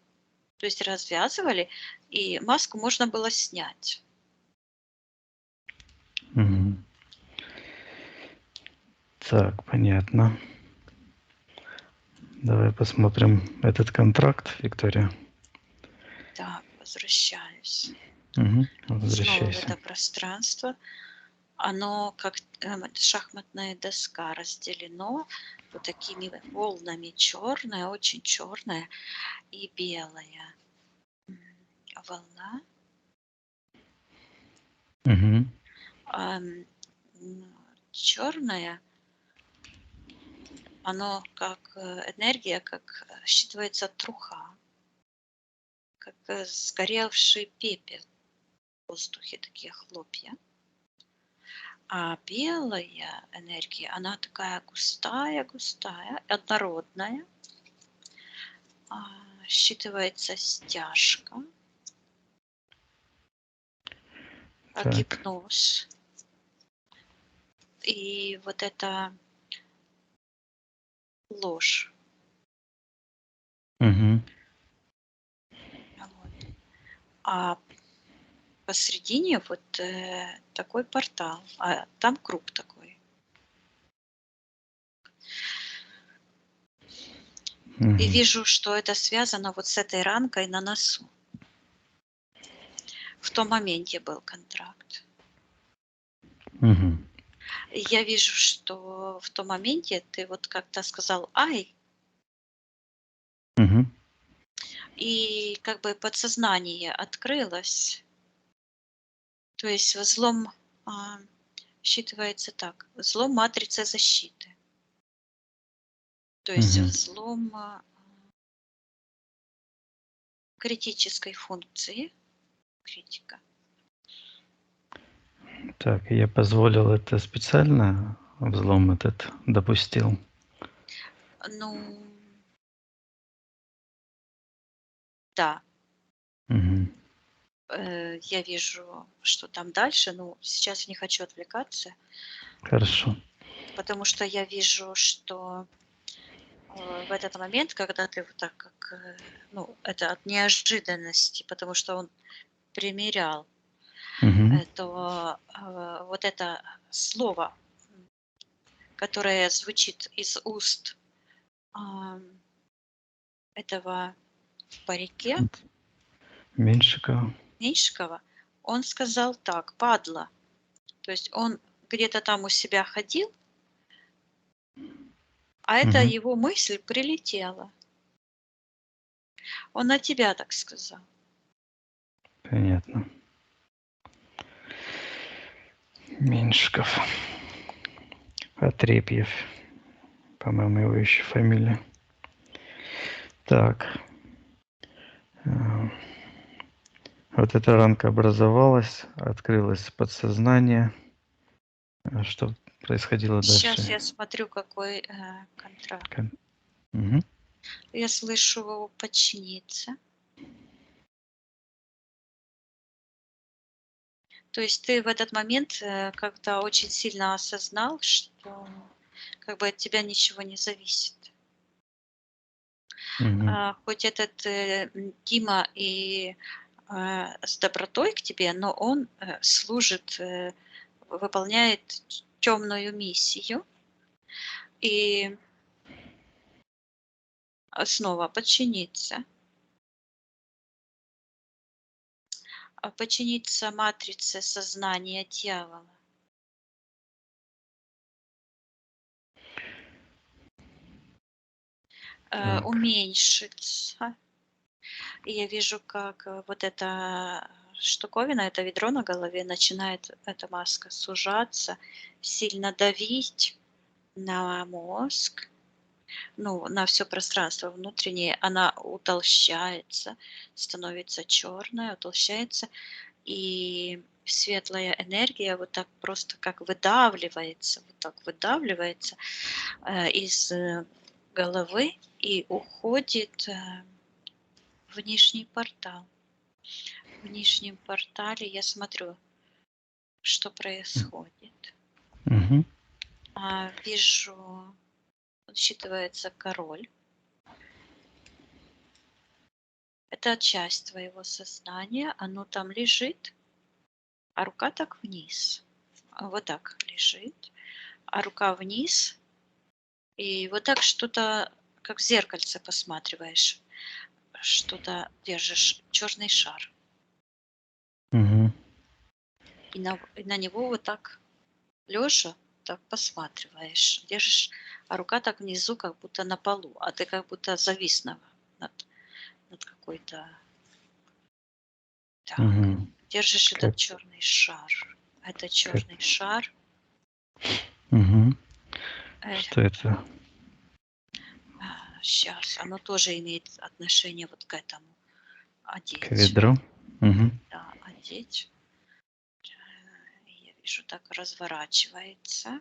то есть развязывали, и маску можно было снять. Угу. Так, понятно. Давай посмотрим этот контракт, Виктория. Да, возвращаюсь. Угу. Снова в Возвращайся. это пространство. Оно как шахматная доска разделено вот такими волнами, черная, очень черная и белая волна. Угу. Черная, оно как энергия, как считывается труха, как сгоревший пепел в воздухе, такие хлопья. А белая энергия, она такая густая, густая, однородная. Считывается стяжка, Так. гипноз. И вот это ложь. Угу. Вот. А посредине вот такой портал, а там круг такой. И вижу, что это связано вот с этой ранкой на носу. В том моменте был контракт. Угу. И я вижу, что в том моменте ты вот как-то сказал «ай», Угу. и как бы подсознание открылось. То есть взлом считывается так. Взлом матрицы защиты. То есть Угу. взлом критической функции. Критика. Так, я позволил это специально, взлом этот допустил. Ну, да. Угу. я вижу, что там дальше, но сейчас не хочу отвлекаться, Хорошо. потому что я вижу, что в этот момент, когда ты вот так как, ну, это от неожиданности, потому что он примерял, Мгм. то вот это слово, которое звучит из уст этого парике Меньшикова. Меньшикова, он сказал так: "Падла". То есть он где-то там у себя ходил, а эта Мгм. его мысль прилетела. Он на тебя так сказал. Понятно. Меньшиков. Отрепьев. По-моему, его еще фамилия. Так. Вот эта ранка образовалась, открылось подсознание. Что происходило Сейчас дальше? я смотрю, какой, контракт. Мгм. Я слышу "подчиниться". То есть ты в этот момент, как-то очень сильно осознал, что как бы от тебя ничего не зависит. Мгм. Хоть этот, Дима и, с добротой к тебе, но он, служит, выполняет темную миссию. И, снова подчиниться. Подчиниться матрице сознания дьявола. Так. Уменьшиться. И я вижу, как, вот эта штуковина, это ведро на голове начинает, эта маска сужаться, сильно давить на мозг, ну, на все пространство внутреннее. Она утолщается, становится черная, утолщается, и светлая энергия вот так просто как выдавливается, вот так выдавливается, из, головы и уходит, в нижний портал. В нижнем портале я смотрю, что происходит. Мгм. Вижу, считывается король. Это часть твоего сознания, оно там лежит, а рука так вниз. Вот так лежит, а рука вниз, и вот так что-то, как в зеркальце посматриваешь, что-то держишь, черный шар, Мгм. и на него вот так лежа так посматриваешь, держишь, а рука так внизу, как будто на полу, а ты как будто завис над какой-то. Так, Мгм. держишь Как этот черный шар. Это как черный шар. Мгм. Э, Что это? Щас, оно тоже имеет отношение вот к этому. К Одеть. ведру? Мгм. Да, одеть. Я вижу, так разворачивается.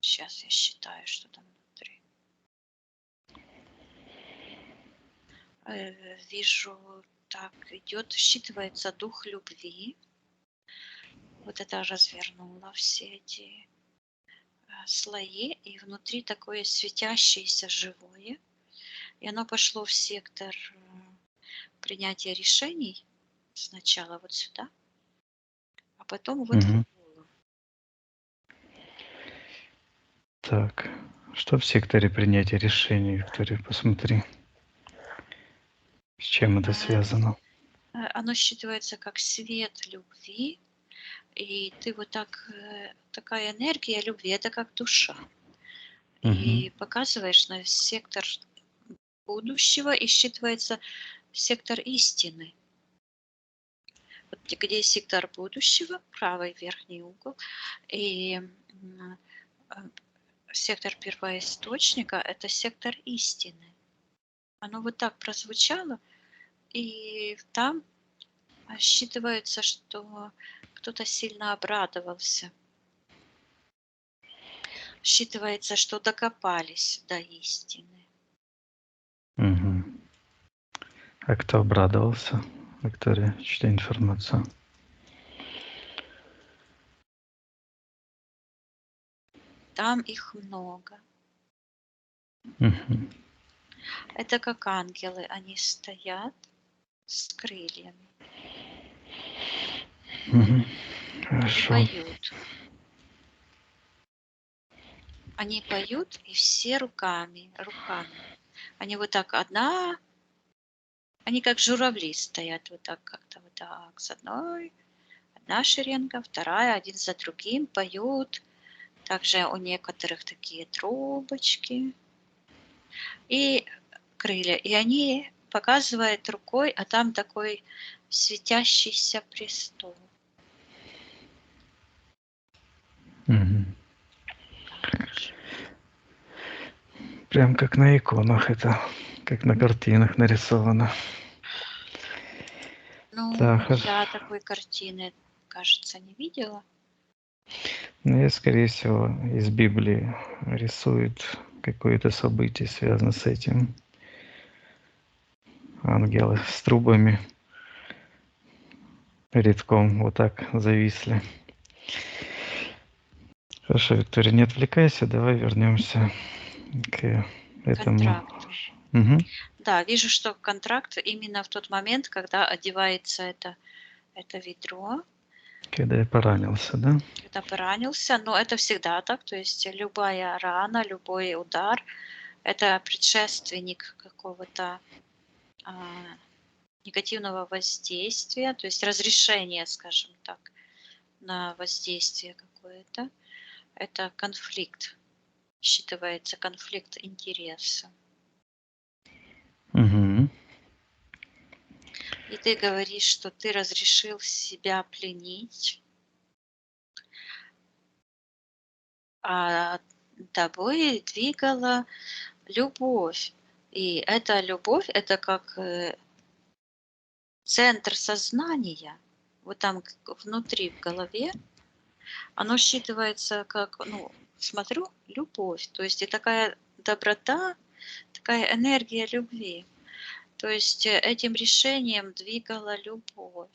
Сейчас я считаю, что там внутри. Вижу, так идет, считывается дух любви. Вот это развернула все эти слои, и внутри такое светящееся живое. И оно пошло в сектор принятия решений. Сначала вот сюда, а потом вот в Мгм. голову. Так. Что в секторе принятия решений, Виктория? Посмотри. С чем это Э, связано? Оно считывается как свет любви, и ты вот так, такая энергия любви, это как душа. Мгм. И показываешь на сектор будущего, и считывается сектор истины. Вот где сектор будущего, правый верхний угол, и э, сектор первоисточника — это сектор истины. Оно вот так прозвучало, и там считывается, что кто-то сильно обрадовался. Считывается, что докопались до истины. Мгм. А кто обрадовался? Виктория, читай информацию. Там их много. Мгм. Это как ангелы, они стоят с крыльями Мгм. и Хорошо. поют. Они поют, и все руками. Они вот так они как журавли стоят вот так как-то вот так с одна шеренга, вторая, один за другим поют. Также у некоторых такие трубочки и крылья. И они показывают рукой, а там такой светящийся престол. Мгм. Короче. Прям как на иконах это, как на картинах нарисовано. Ну, Так, я такой картины, кажется, не видела. ну, я, скорее всего, из Библии рисует какое-то событие, связанное с этим. Ангелы с трубами редком вот так зависли. Хорошо, Виктория, не отвлекайся, давай вернемся к этому. Контракту. Угу. Да, вижу, что контракт именно в тот момент, когда одевается это ведро, Когда я поранился, да? когда поранился. Но это всегда так, то есть любая рана, любой удар– это предшественник какого-то негативного воздействия, то есть разрешение, скажем так, на воздействие какое-то. Это конфликт, считывается конфликт интереса. Угу. И ты говоришь, что ты разрешил себя пленить, а тобой двигала любовь. И эта любовь, это как центр сознания, вот там внутри в голове, оно считывается как, ну, смотрю, любовь. То есть и такая доброта, такая энергия любви. То есть этим решением двигала любовь.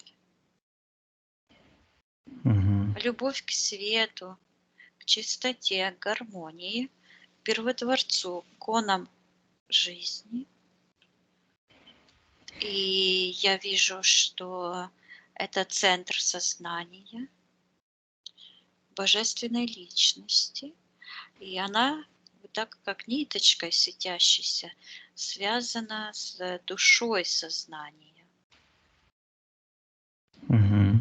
Угу. Любовь к свету, к чистоте, к гармонии, к первотворцу, к конам жизни. И я вижу, что это центр сознания божественной личности. И она вот так, как ниточкой светящейся, связана с душой сознания. Угу.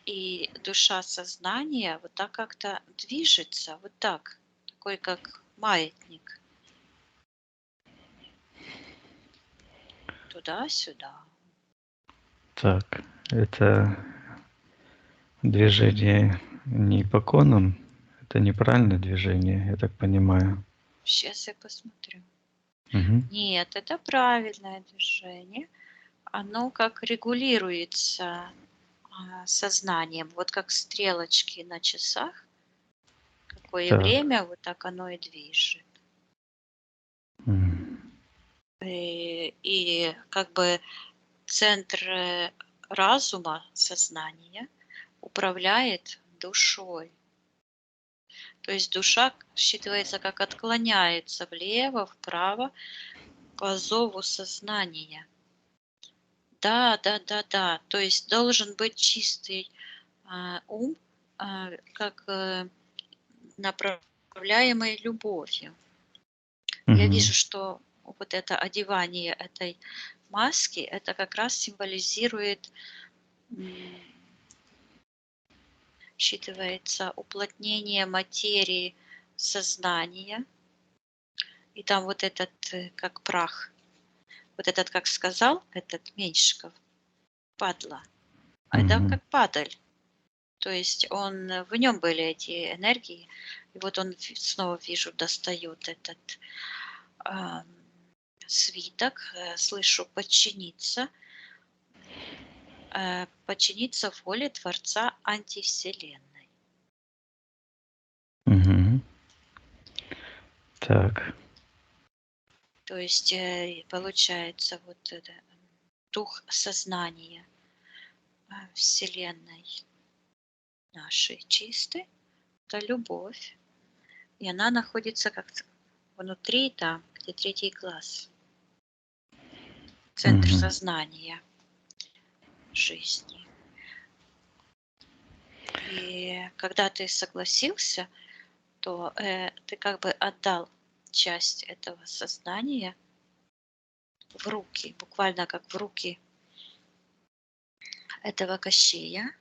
И душа сознания вот так как-то движется, вот так, такой как маятник, туда-сюда. Так, это движение не по конам, это неправильное движение, я так понимаю. Сейчас я посмотрю. Угу. Нет, это правильное движение. Оно как регулируется сознанием, вот как стрелочки на часах, какое Так. время, вот так оно и движет. М. И как бы центр разума, сознания управляет душой. То есть душа считывается как отклоняется влево, вправо по зову сознания. Да, да, да, да. То есть должен быть чистый ум, как направляемый любовью. Я Мгм. вижу, что вот это одевание этой маски, это как раз символизирует, считывается уплотнение материи сознания. И там вот этот, как прах, вот этот, как сказал этот Меньшиков, падла, а это Мгм. как падаль. То есть он, в нем были эти энергии. И вот он снова вижу, достает этот свиток, слышу подчиниться воле Творца антивселенной. Мгм. Так. То есть получается вот это, дух сознания Вселенной нашей чистой, это любовь. И она находится как внутри, там, где третий глаз. Центр сознания жизни. И когда ты согласился, то ты как бы отдал часть этого сознания в руки, буквально как в руки этого Кощея.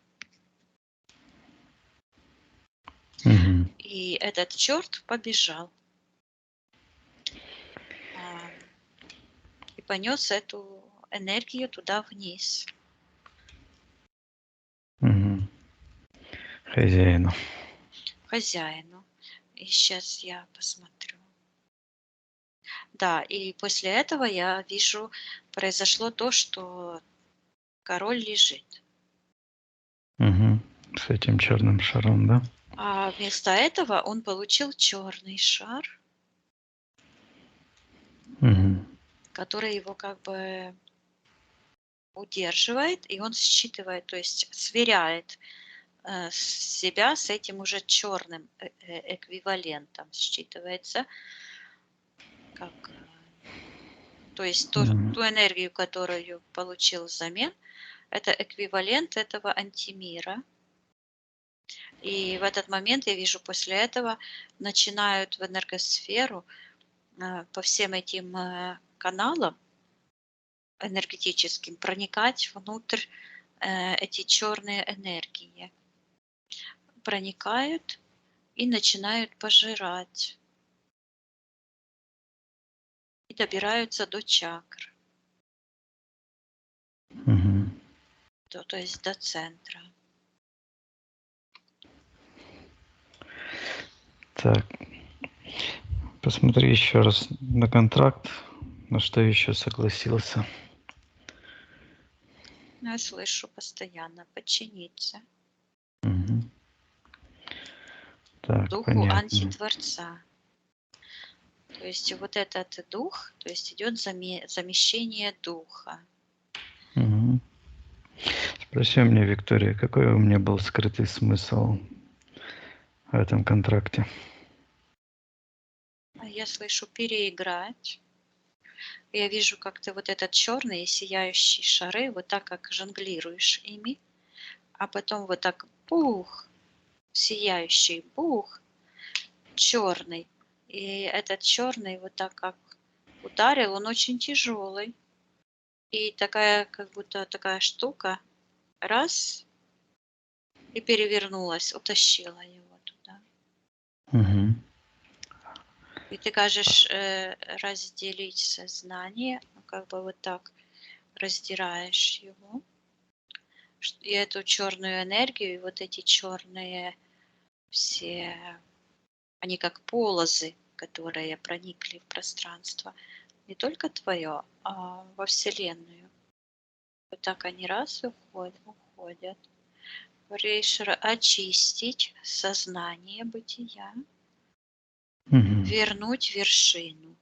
И этот черт побежал и понес эту энергию туда вниз. Хозяину. Хозяину. И сейчас я посмотрю. Да, и после этого я вижу, произошло то, что король лежит. С этим черным шаром, да? А вместо этого он получил черный шар, который его как бы удерживает, и он считывает, то есть сверяет себя с этим уже черным эквивалентом, считывается, как, то есть ту энергию, которую получил взамен, это эквивалент этого антимира. И в этот момент я вижу, после этого начинают в энергосферу по всем этим каналам энергетическим проникать внутрь эти черные энергии. Проникают и начинают пожирать. И добираются до чакр. То есть до центра. Так. Посмотри еще раз на контракт, на что еще согласился. Я слышу постоянно подчиниться Так, духу понятно. антитворца. То есть вот этот дух, то есть идет замещение духа. Спроси у меня, Виктория, какой у меня был скрытый смысл в этом контракте? Я слышу переиграть. Я вижу, как ты вот этот черный и сияющий шары вот так как жонглируешь ими, а потом вот так бух, сияющий бух, черный. И этот черный вот так как ударил, он очень тяжелый. И такая, как будто такая штука, раз, и перевернулась, утащила его туда. И ты кажешь разделить сознание, как бы вот так раздираешь его. И эту черную энергию, и вот эти черные все, они как полозы, которые проникли в пространство. Не только твое, а во Вселенную. Вот так они раз уходят. Говоришь, очистить сознание бытия, вернуть вершину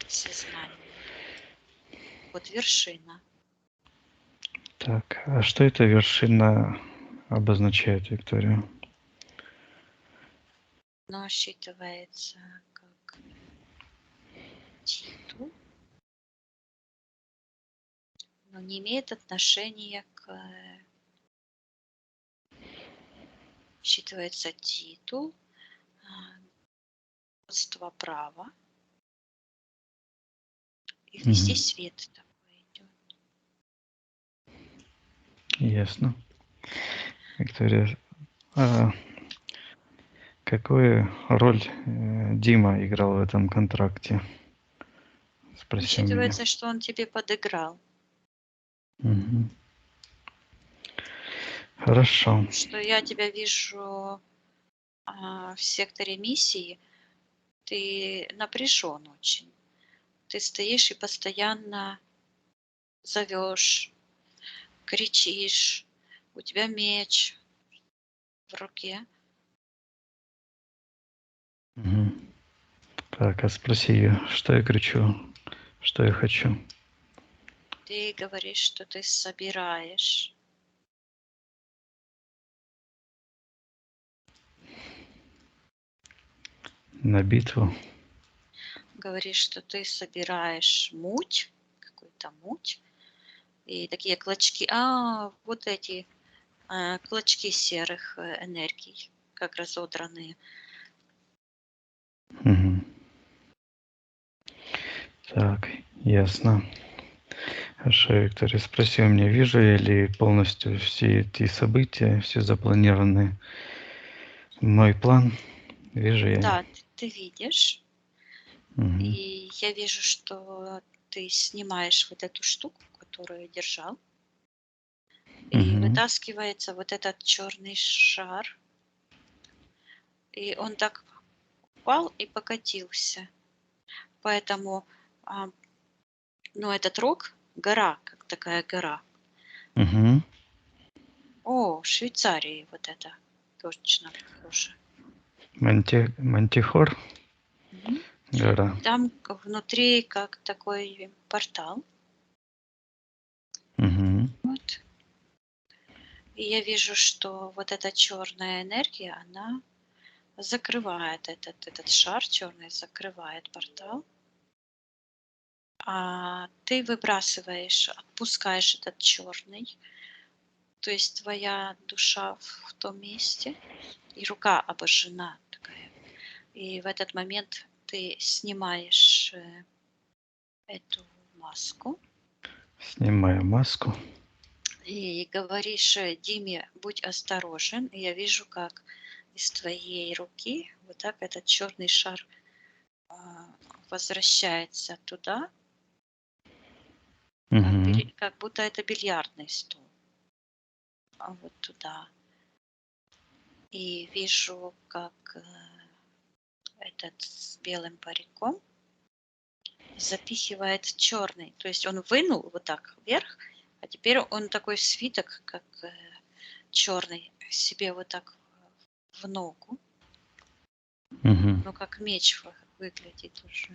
сознания. Вот вершина. Так, а что эта вершина обозначает, Виктория? Но считывается как титул, но не имеет отношения к... Считывается титул, господство права, и везде свет такой идет. Ясно. Виктория, а какую роль Дима играл в этом контракте? Спроси у меня. Считывается, что он тебе подыграл. Хорошо. Что я тебя вижу в секторе миссии, ты напряжен очень. Ты стоишь и постоянно зовешь, кричишь, у тебя меч в руке. Так, а спроси ее, что я кричу, что я хочу. Ты говоришь, что ты собираешь. На битву. Говоришь, что ты собираешь муть, какую-то муть, и такие клочки, вот эти клочки серых энергий, как разодранные. Мгм. Так, ясно. Хорошо, Виктория, спроси у меня, вижу я ли полностью все эти события, все запланированные, мой план, вижу я. Да, ты видишь, Мгм. и я вижу, что ты снимаешь вот эту штуку, которую держал, и Мгм. вытаскивается вот этот черный шар, и он так упал и покатился. Поэтому, этот рог, гора, как такая гора. Мгм. О, в Швейцарии вот это точно похоже. Мантихор, Мгм. гора. Там внутри как такой портал. Мгм. Вот. И я вижу, что вот эта черная энергия, она закрывает этот шар черный, закрывает портал. А ты выбрасываешь, отпускаешь этот черный, то есть твоя душа в том месте, и рука обожжена такая. И в этот момент ты снимаешь эту маску Снимаю маску. и говоришь Диме, будь осторожен. И я вижу, как из твоей руки вот так этот черный шар возвращается туда, Мгм. как будто это бильярдный стол. Вот туда. И вижу, как этот с белым париком запихивает черный. То есть он вынул вот так вверх, а теперь он такой свиток, как черный, себе вот так в ногу. Мгм. Ну, как меч выглядит уже.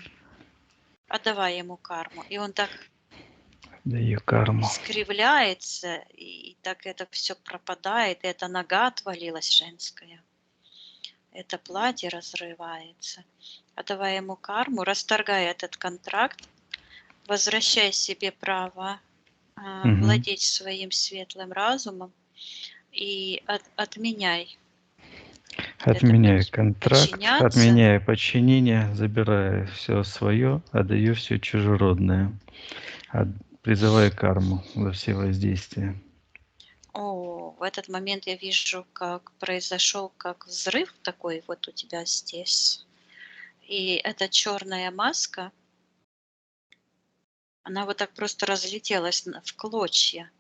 Отдавай ему карму. И он так Даю карму. искривляется, и так это все пропадает, и эта нога отвалилась женская. Это платье разрывается. Отдавай ему карму, расторгай этот контракт, возвращай себе право Мгм. владеть своим светлым разумом и отменяй вот это Отменяю контракт, подчиняться. отменяю подчинение, забираю все свое, отдаю все чужеродное. Призываю карму за все воздействия. В этот момент я вижу, как произошел как взрыв такой вот у тебя здесь. И эта черная маска, она вот так просто разлетелась в клочья.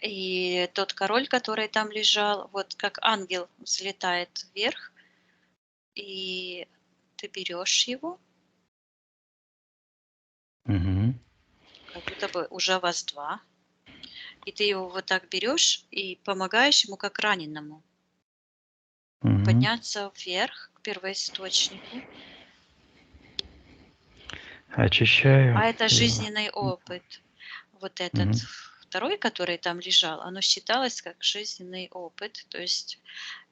И тот король, который там лежал, вот как ангел взлетает вверх, и ты берешь его, Мгм. как будто бы уже вас два, и ты его вот так берешь и помогаешь ему как раненому Мгм. подняться вверх к первоисточнику. Очищаю А это его. жизненный опыт. Вот этот Мгм. второй, который там лежал, оно считалось как жизненный опыт, то есть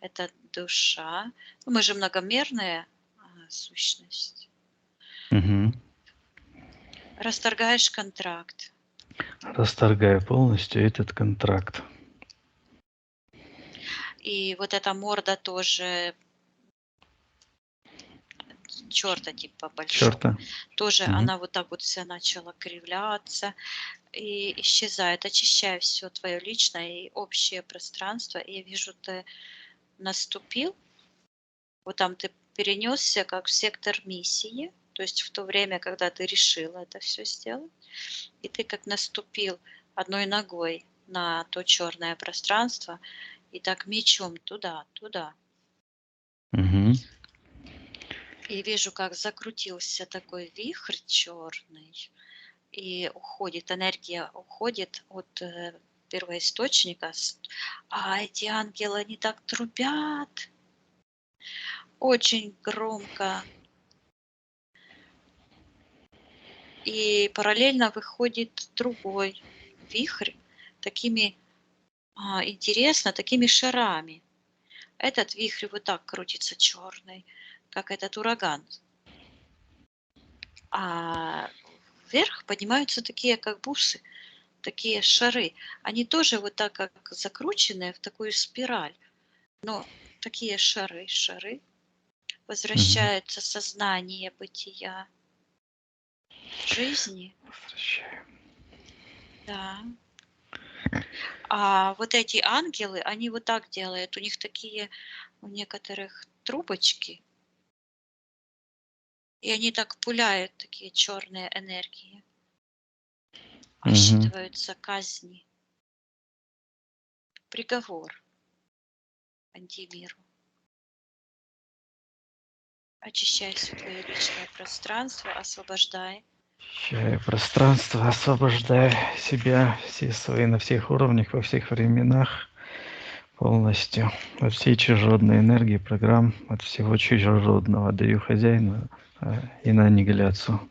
это душа. Ну, мы же многомерная сущность. Мгм. Расторгаешь контракт. Расторгаю полностью этот контракт. И вот эта морда тоже черта типа большого. Черта. Тоже Мгм. она вот так вот вся начала кривляться и исчезает. Очищая все твое личное и общее пространство. И я вижу, ты наступил, вот там ты перенесся как в сектор миссии, то есть в то время, когда ты решил это все сделать, и ты как наступил одной ногой на то черное пространство и так мечом туда, туда. Мгм. И вижу, как закрутился такой вихрь черный, и уходит, энергия уходит от первоисточника, а эти ангелы, они так трубят очень громко. и параллельно выходит другой вихрь, такими интересно, такими шарами. Этот вихрь вот так крутится черный, как этот ураган. А вверх поднимаются такие, как бусы, такие шары. Они тоже вот так, как закрученные в такую спираль. Но такие шары, Мгм. возвращается сознание бытия, жизни, Возвращаю. да. А вот эти ангелы, они вот так делают. У них такие, у некоторых трубочки, и они так пуляют такие черные энергии. Мгм. Отсчитываются казни, приговор антимиру. Очищай все твое личное пространство, освобождай. Очищаю пространство, освобождаю себя, все свои на всех уровнях, во всех временах, полностью, от всей чужеродной энергии, программ, от всего чужеродного даю хозяину и на аннигиляцию.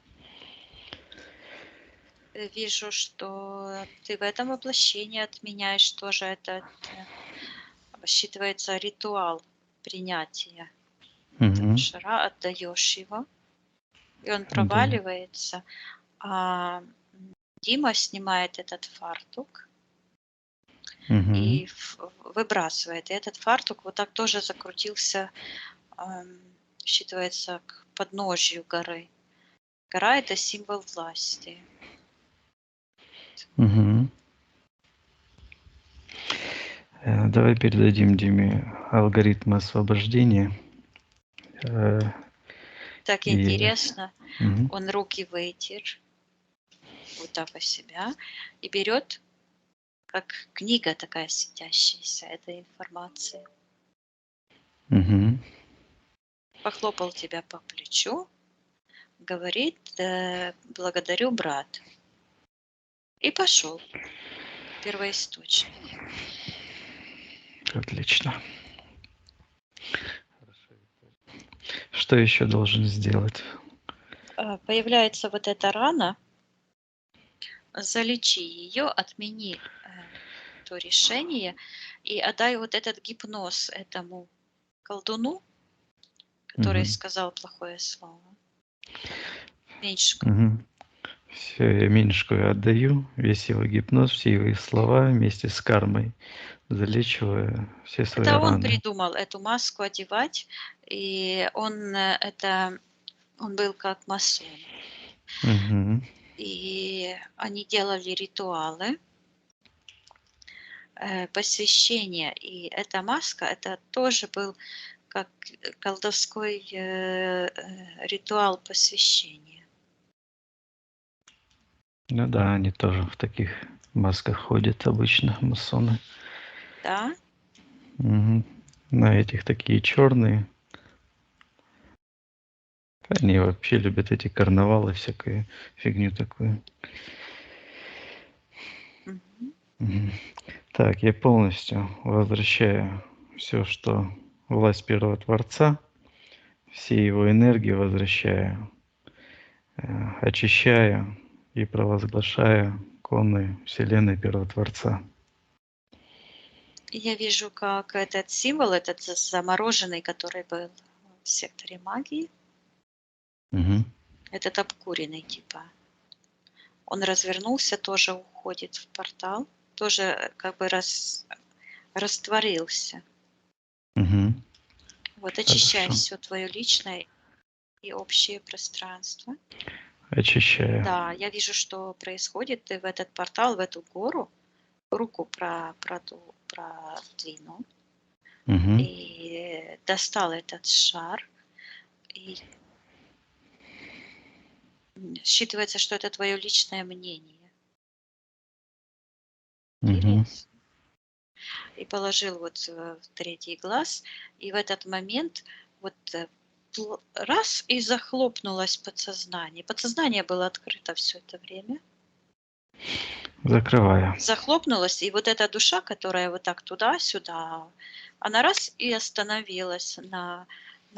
Вижу, что ты в этом воплощении отменяешь тоже этот, считывается ритуал принятия этого Мгм. шара, отдаешь его, и он Отдаю. проваливается. А Дима снимает этот фартук Мгм. и выбрасывает. И этот фартук вот так тоже закрутился, считывается, к подножью горы. Гора – это символ власти. Мгм. Давай передадим Диме алгоритм освобождения. Так И интересно, мгм. он руки вытер, вот так у себя, и берет, как книга такая светящаяся, этой информации. Мгм. Похлопал тебя по плечу, говорит, благодарю, брат. И пошел в первоисточник. Отлично. Что еще должен сделать? Появляется вот эта рана, залечи ее, отмени то решение и отдай вот этот гипноз этому колдуну, который Мгм. сказал плохое слово, Меньшикову. Мгм. Все, я Меньшкову отдаю весь его гипноз, все его слова вместе с кармой, залечивая все свои Это он раны. придумал эту маску одевать, и он был как масон. Мгм. И они делали ритуалы, посвящения. И эта маска, это тоже был как колдовской ритуал посвящения. Ну да, они тоже в таких масках ходят обычно, масоны. Да? Мгм. На этих такие черные. Они вообще любят эти карнавалы, всякую фигню такую. Мгм. Мгм. Так, я полностью возвращаю все, что власть первого Творца, все его энергии возвращаю, очищаю и провозглашаю конной Вселенной Первого Творца. И я вижу, как этот символ, этот замороженный, который был в секторе магии, Мгм. этот обкуренный типа, он развернулся, тоже уходит в портал, тоже как бы растворился. Мгм. Вот очищай Хорошо. все твое личное и общее пространство. Очищаю. Да, я вижу, что происходит. Ты в этот портал, в эту гору руку продвинул Мгм. и достал этот шар. И считывается, что это твое личное мнение. Мгм. Интересно. И положил вот в третий глаз, и в этот момент вот раз и захлопнулось подсознание. Подсознание было открыто все это время. Закрываю. Захлопнулась, и вот эта душа, которая вот так туда-сюда, она раз и остановилась на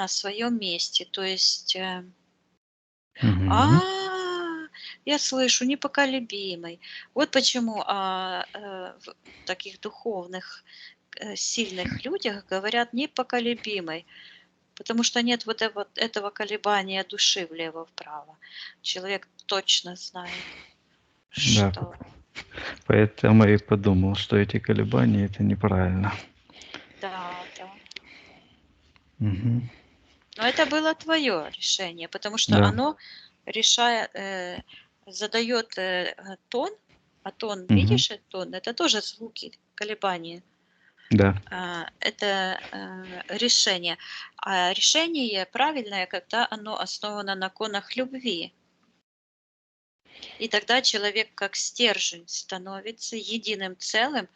своем месте. То есть, Мгм. Я слышу непоколебимый. Вот почему в таких духовных, сильных людях говорят непоколебимый, потому что нет вот этого колебания души влево-вправо. Человек точно знает, Да, что поэтому я и подумал, что эти колебания это неправильно. да, да. Мгм. Но это было твое решение, потому что Да. оно задает тон, а тон, Мгм. видишь, тон, это тоже звуки, колебания. Да. Это решение. А решение правильное, когда оно основано на конах любви. И тогда человек как стержень становится единым целым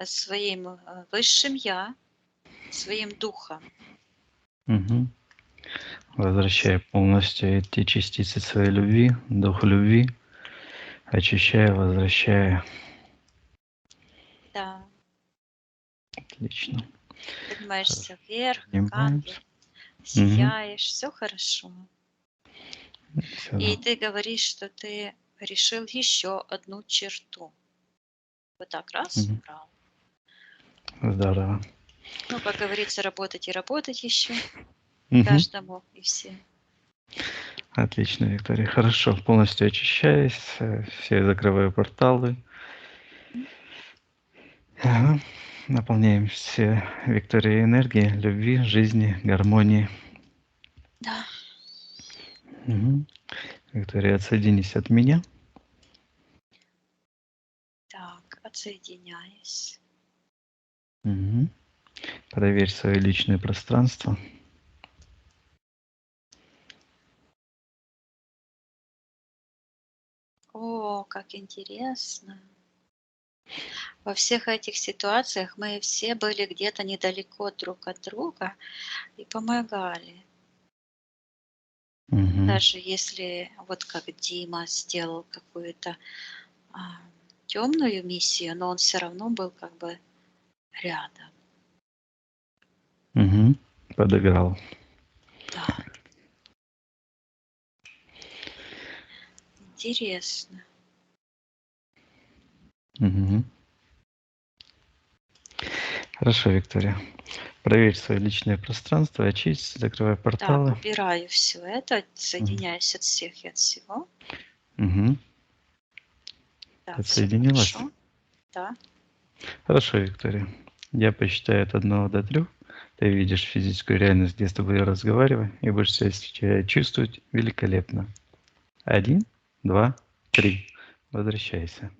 своим высшим я, своим духом. Мгм. Возвращая полностью эти частицы своей любви, дух любви, очищая, возвращая. Да, Отлично. Хорошо. поднимаешься вверх, как ангел, Поднимаемся. Мгм. сияешь, все хорошо. Всё. И ты говоришь, что ты решил еще одну черту. Вот так раз Мгм. убрал. Здорово. Ну, как говорится, работать и работать еще Мгм. каждому и всем. Отлично, Виктория. Хорошо. Полностью очищаясь, все закрываю порталы. Ага. Наполняем все Викторией энергией, любви, жизни, гармонии. Да, Мгм. Виктория, отсоединись от меня. так, отсоединяюсь. Мгм. Проверь свое личное пространство. О, как интересно. Во всех этих ситуациях мы все были где-то недалеко друг от друга и помогали. Мгм. Даже если вот как Дима сделал какую-то темную миссию, но он все равно был как бы рядом. Мгм. Подыграл. Да, интересно. Мгм. Хорошо, Виктория. Проверь свое личное пространство, очисть, закрывай Так, порталы. убираю все это, Мгм. соединяюсь от всех и от всего. Мгм. Да, все Отсоединилась? хорошо. Да. Хорошо, Виктория. Я посчитаю от 1 до 3. Ты видишь физическую реальность, где с тобой я разговариваю, и будешь себя чувствовать великолепно. 1, 2, 3. Возвращайся.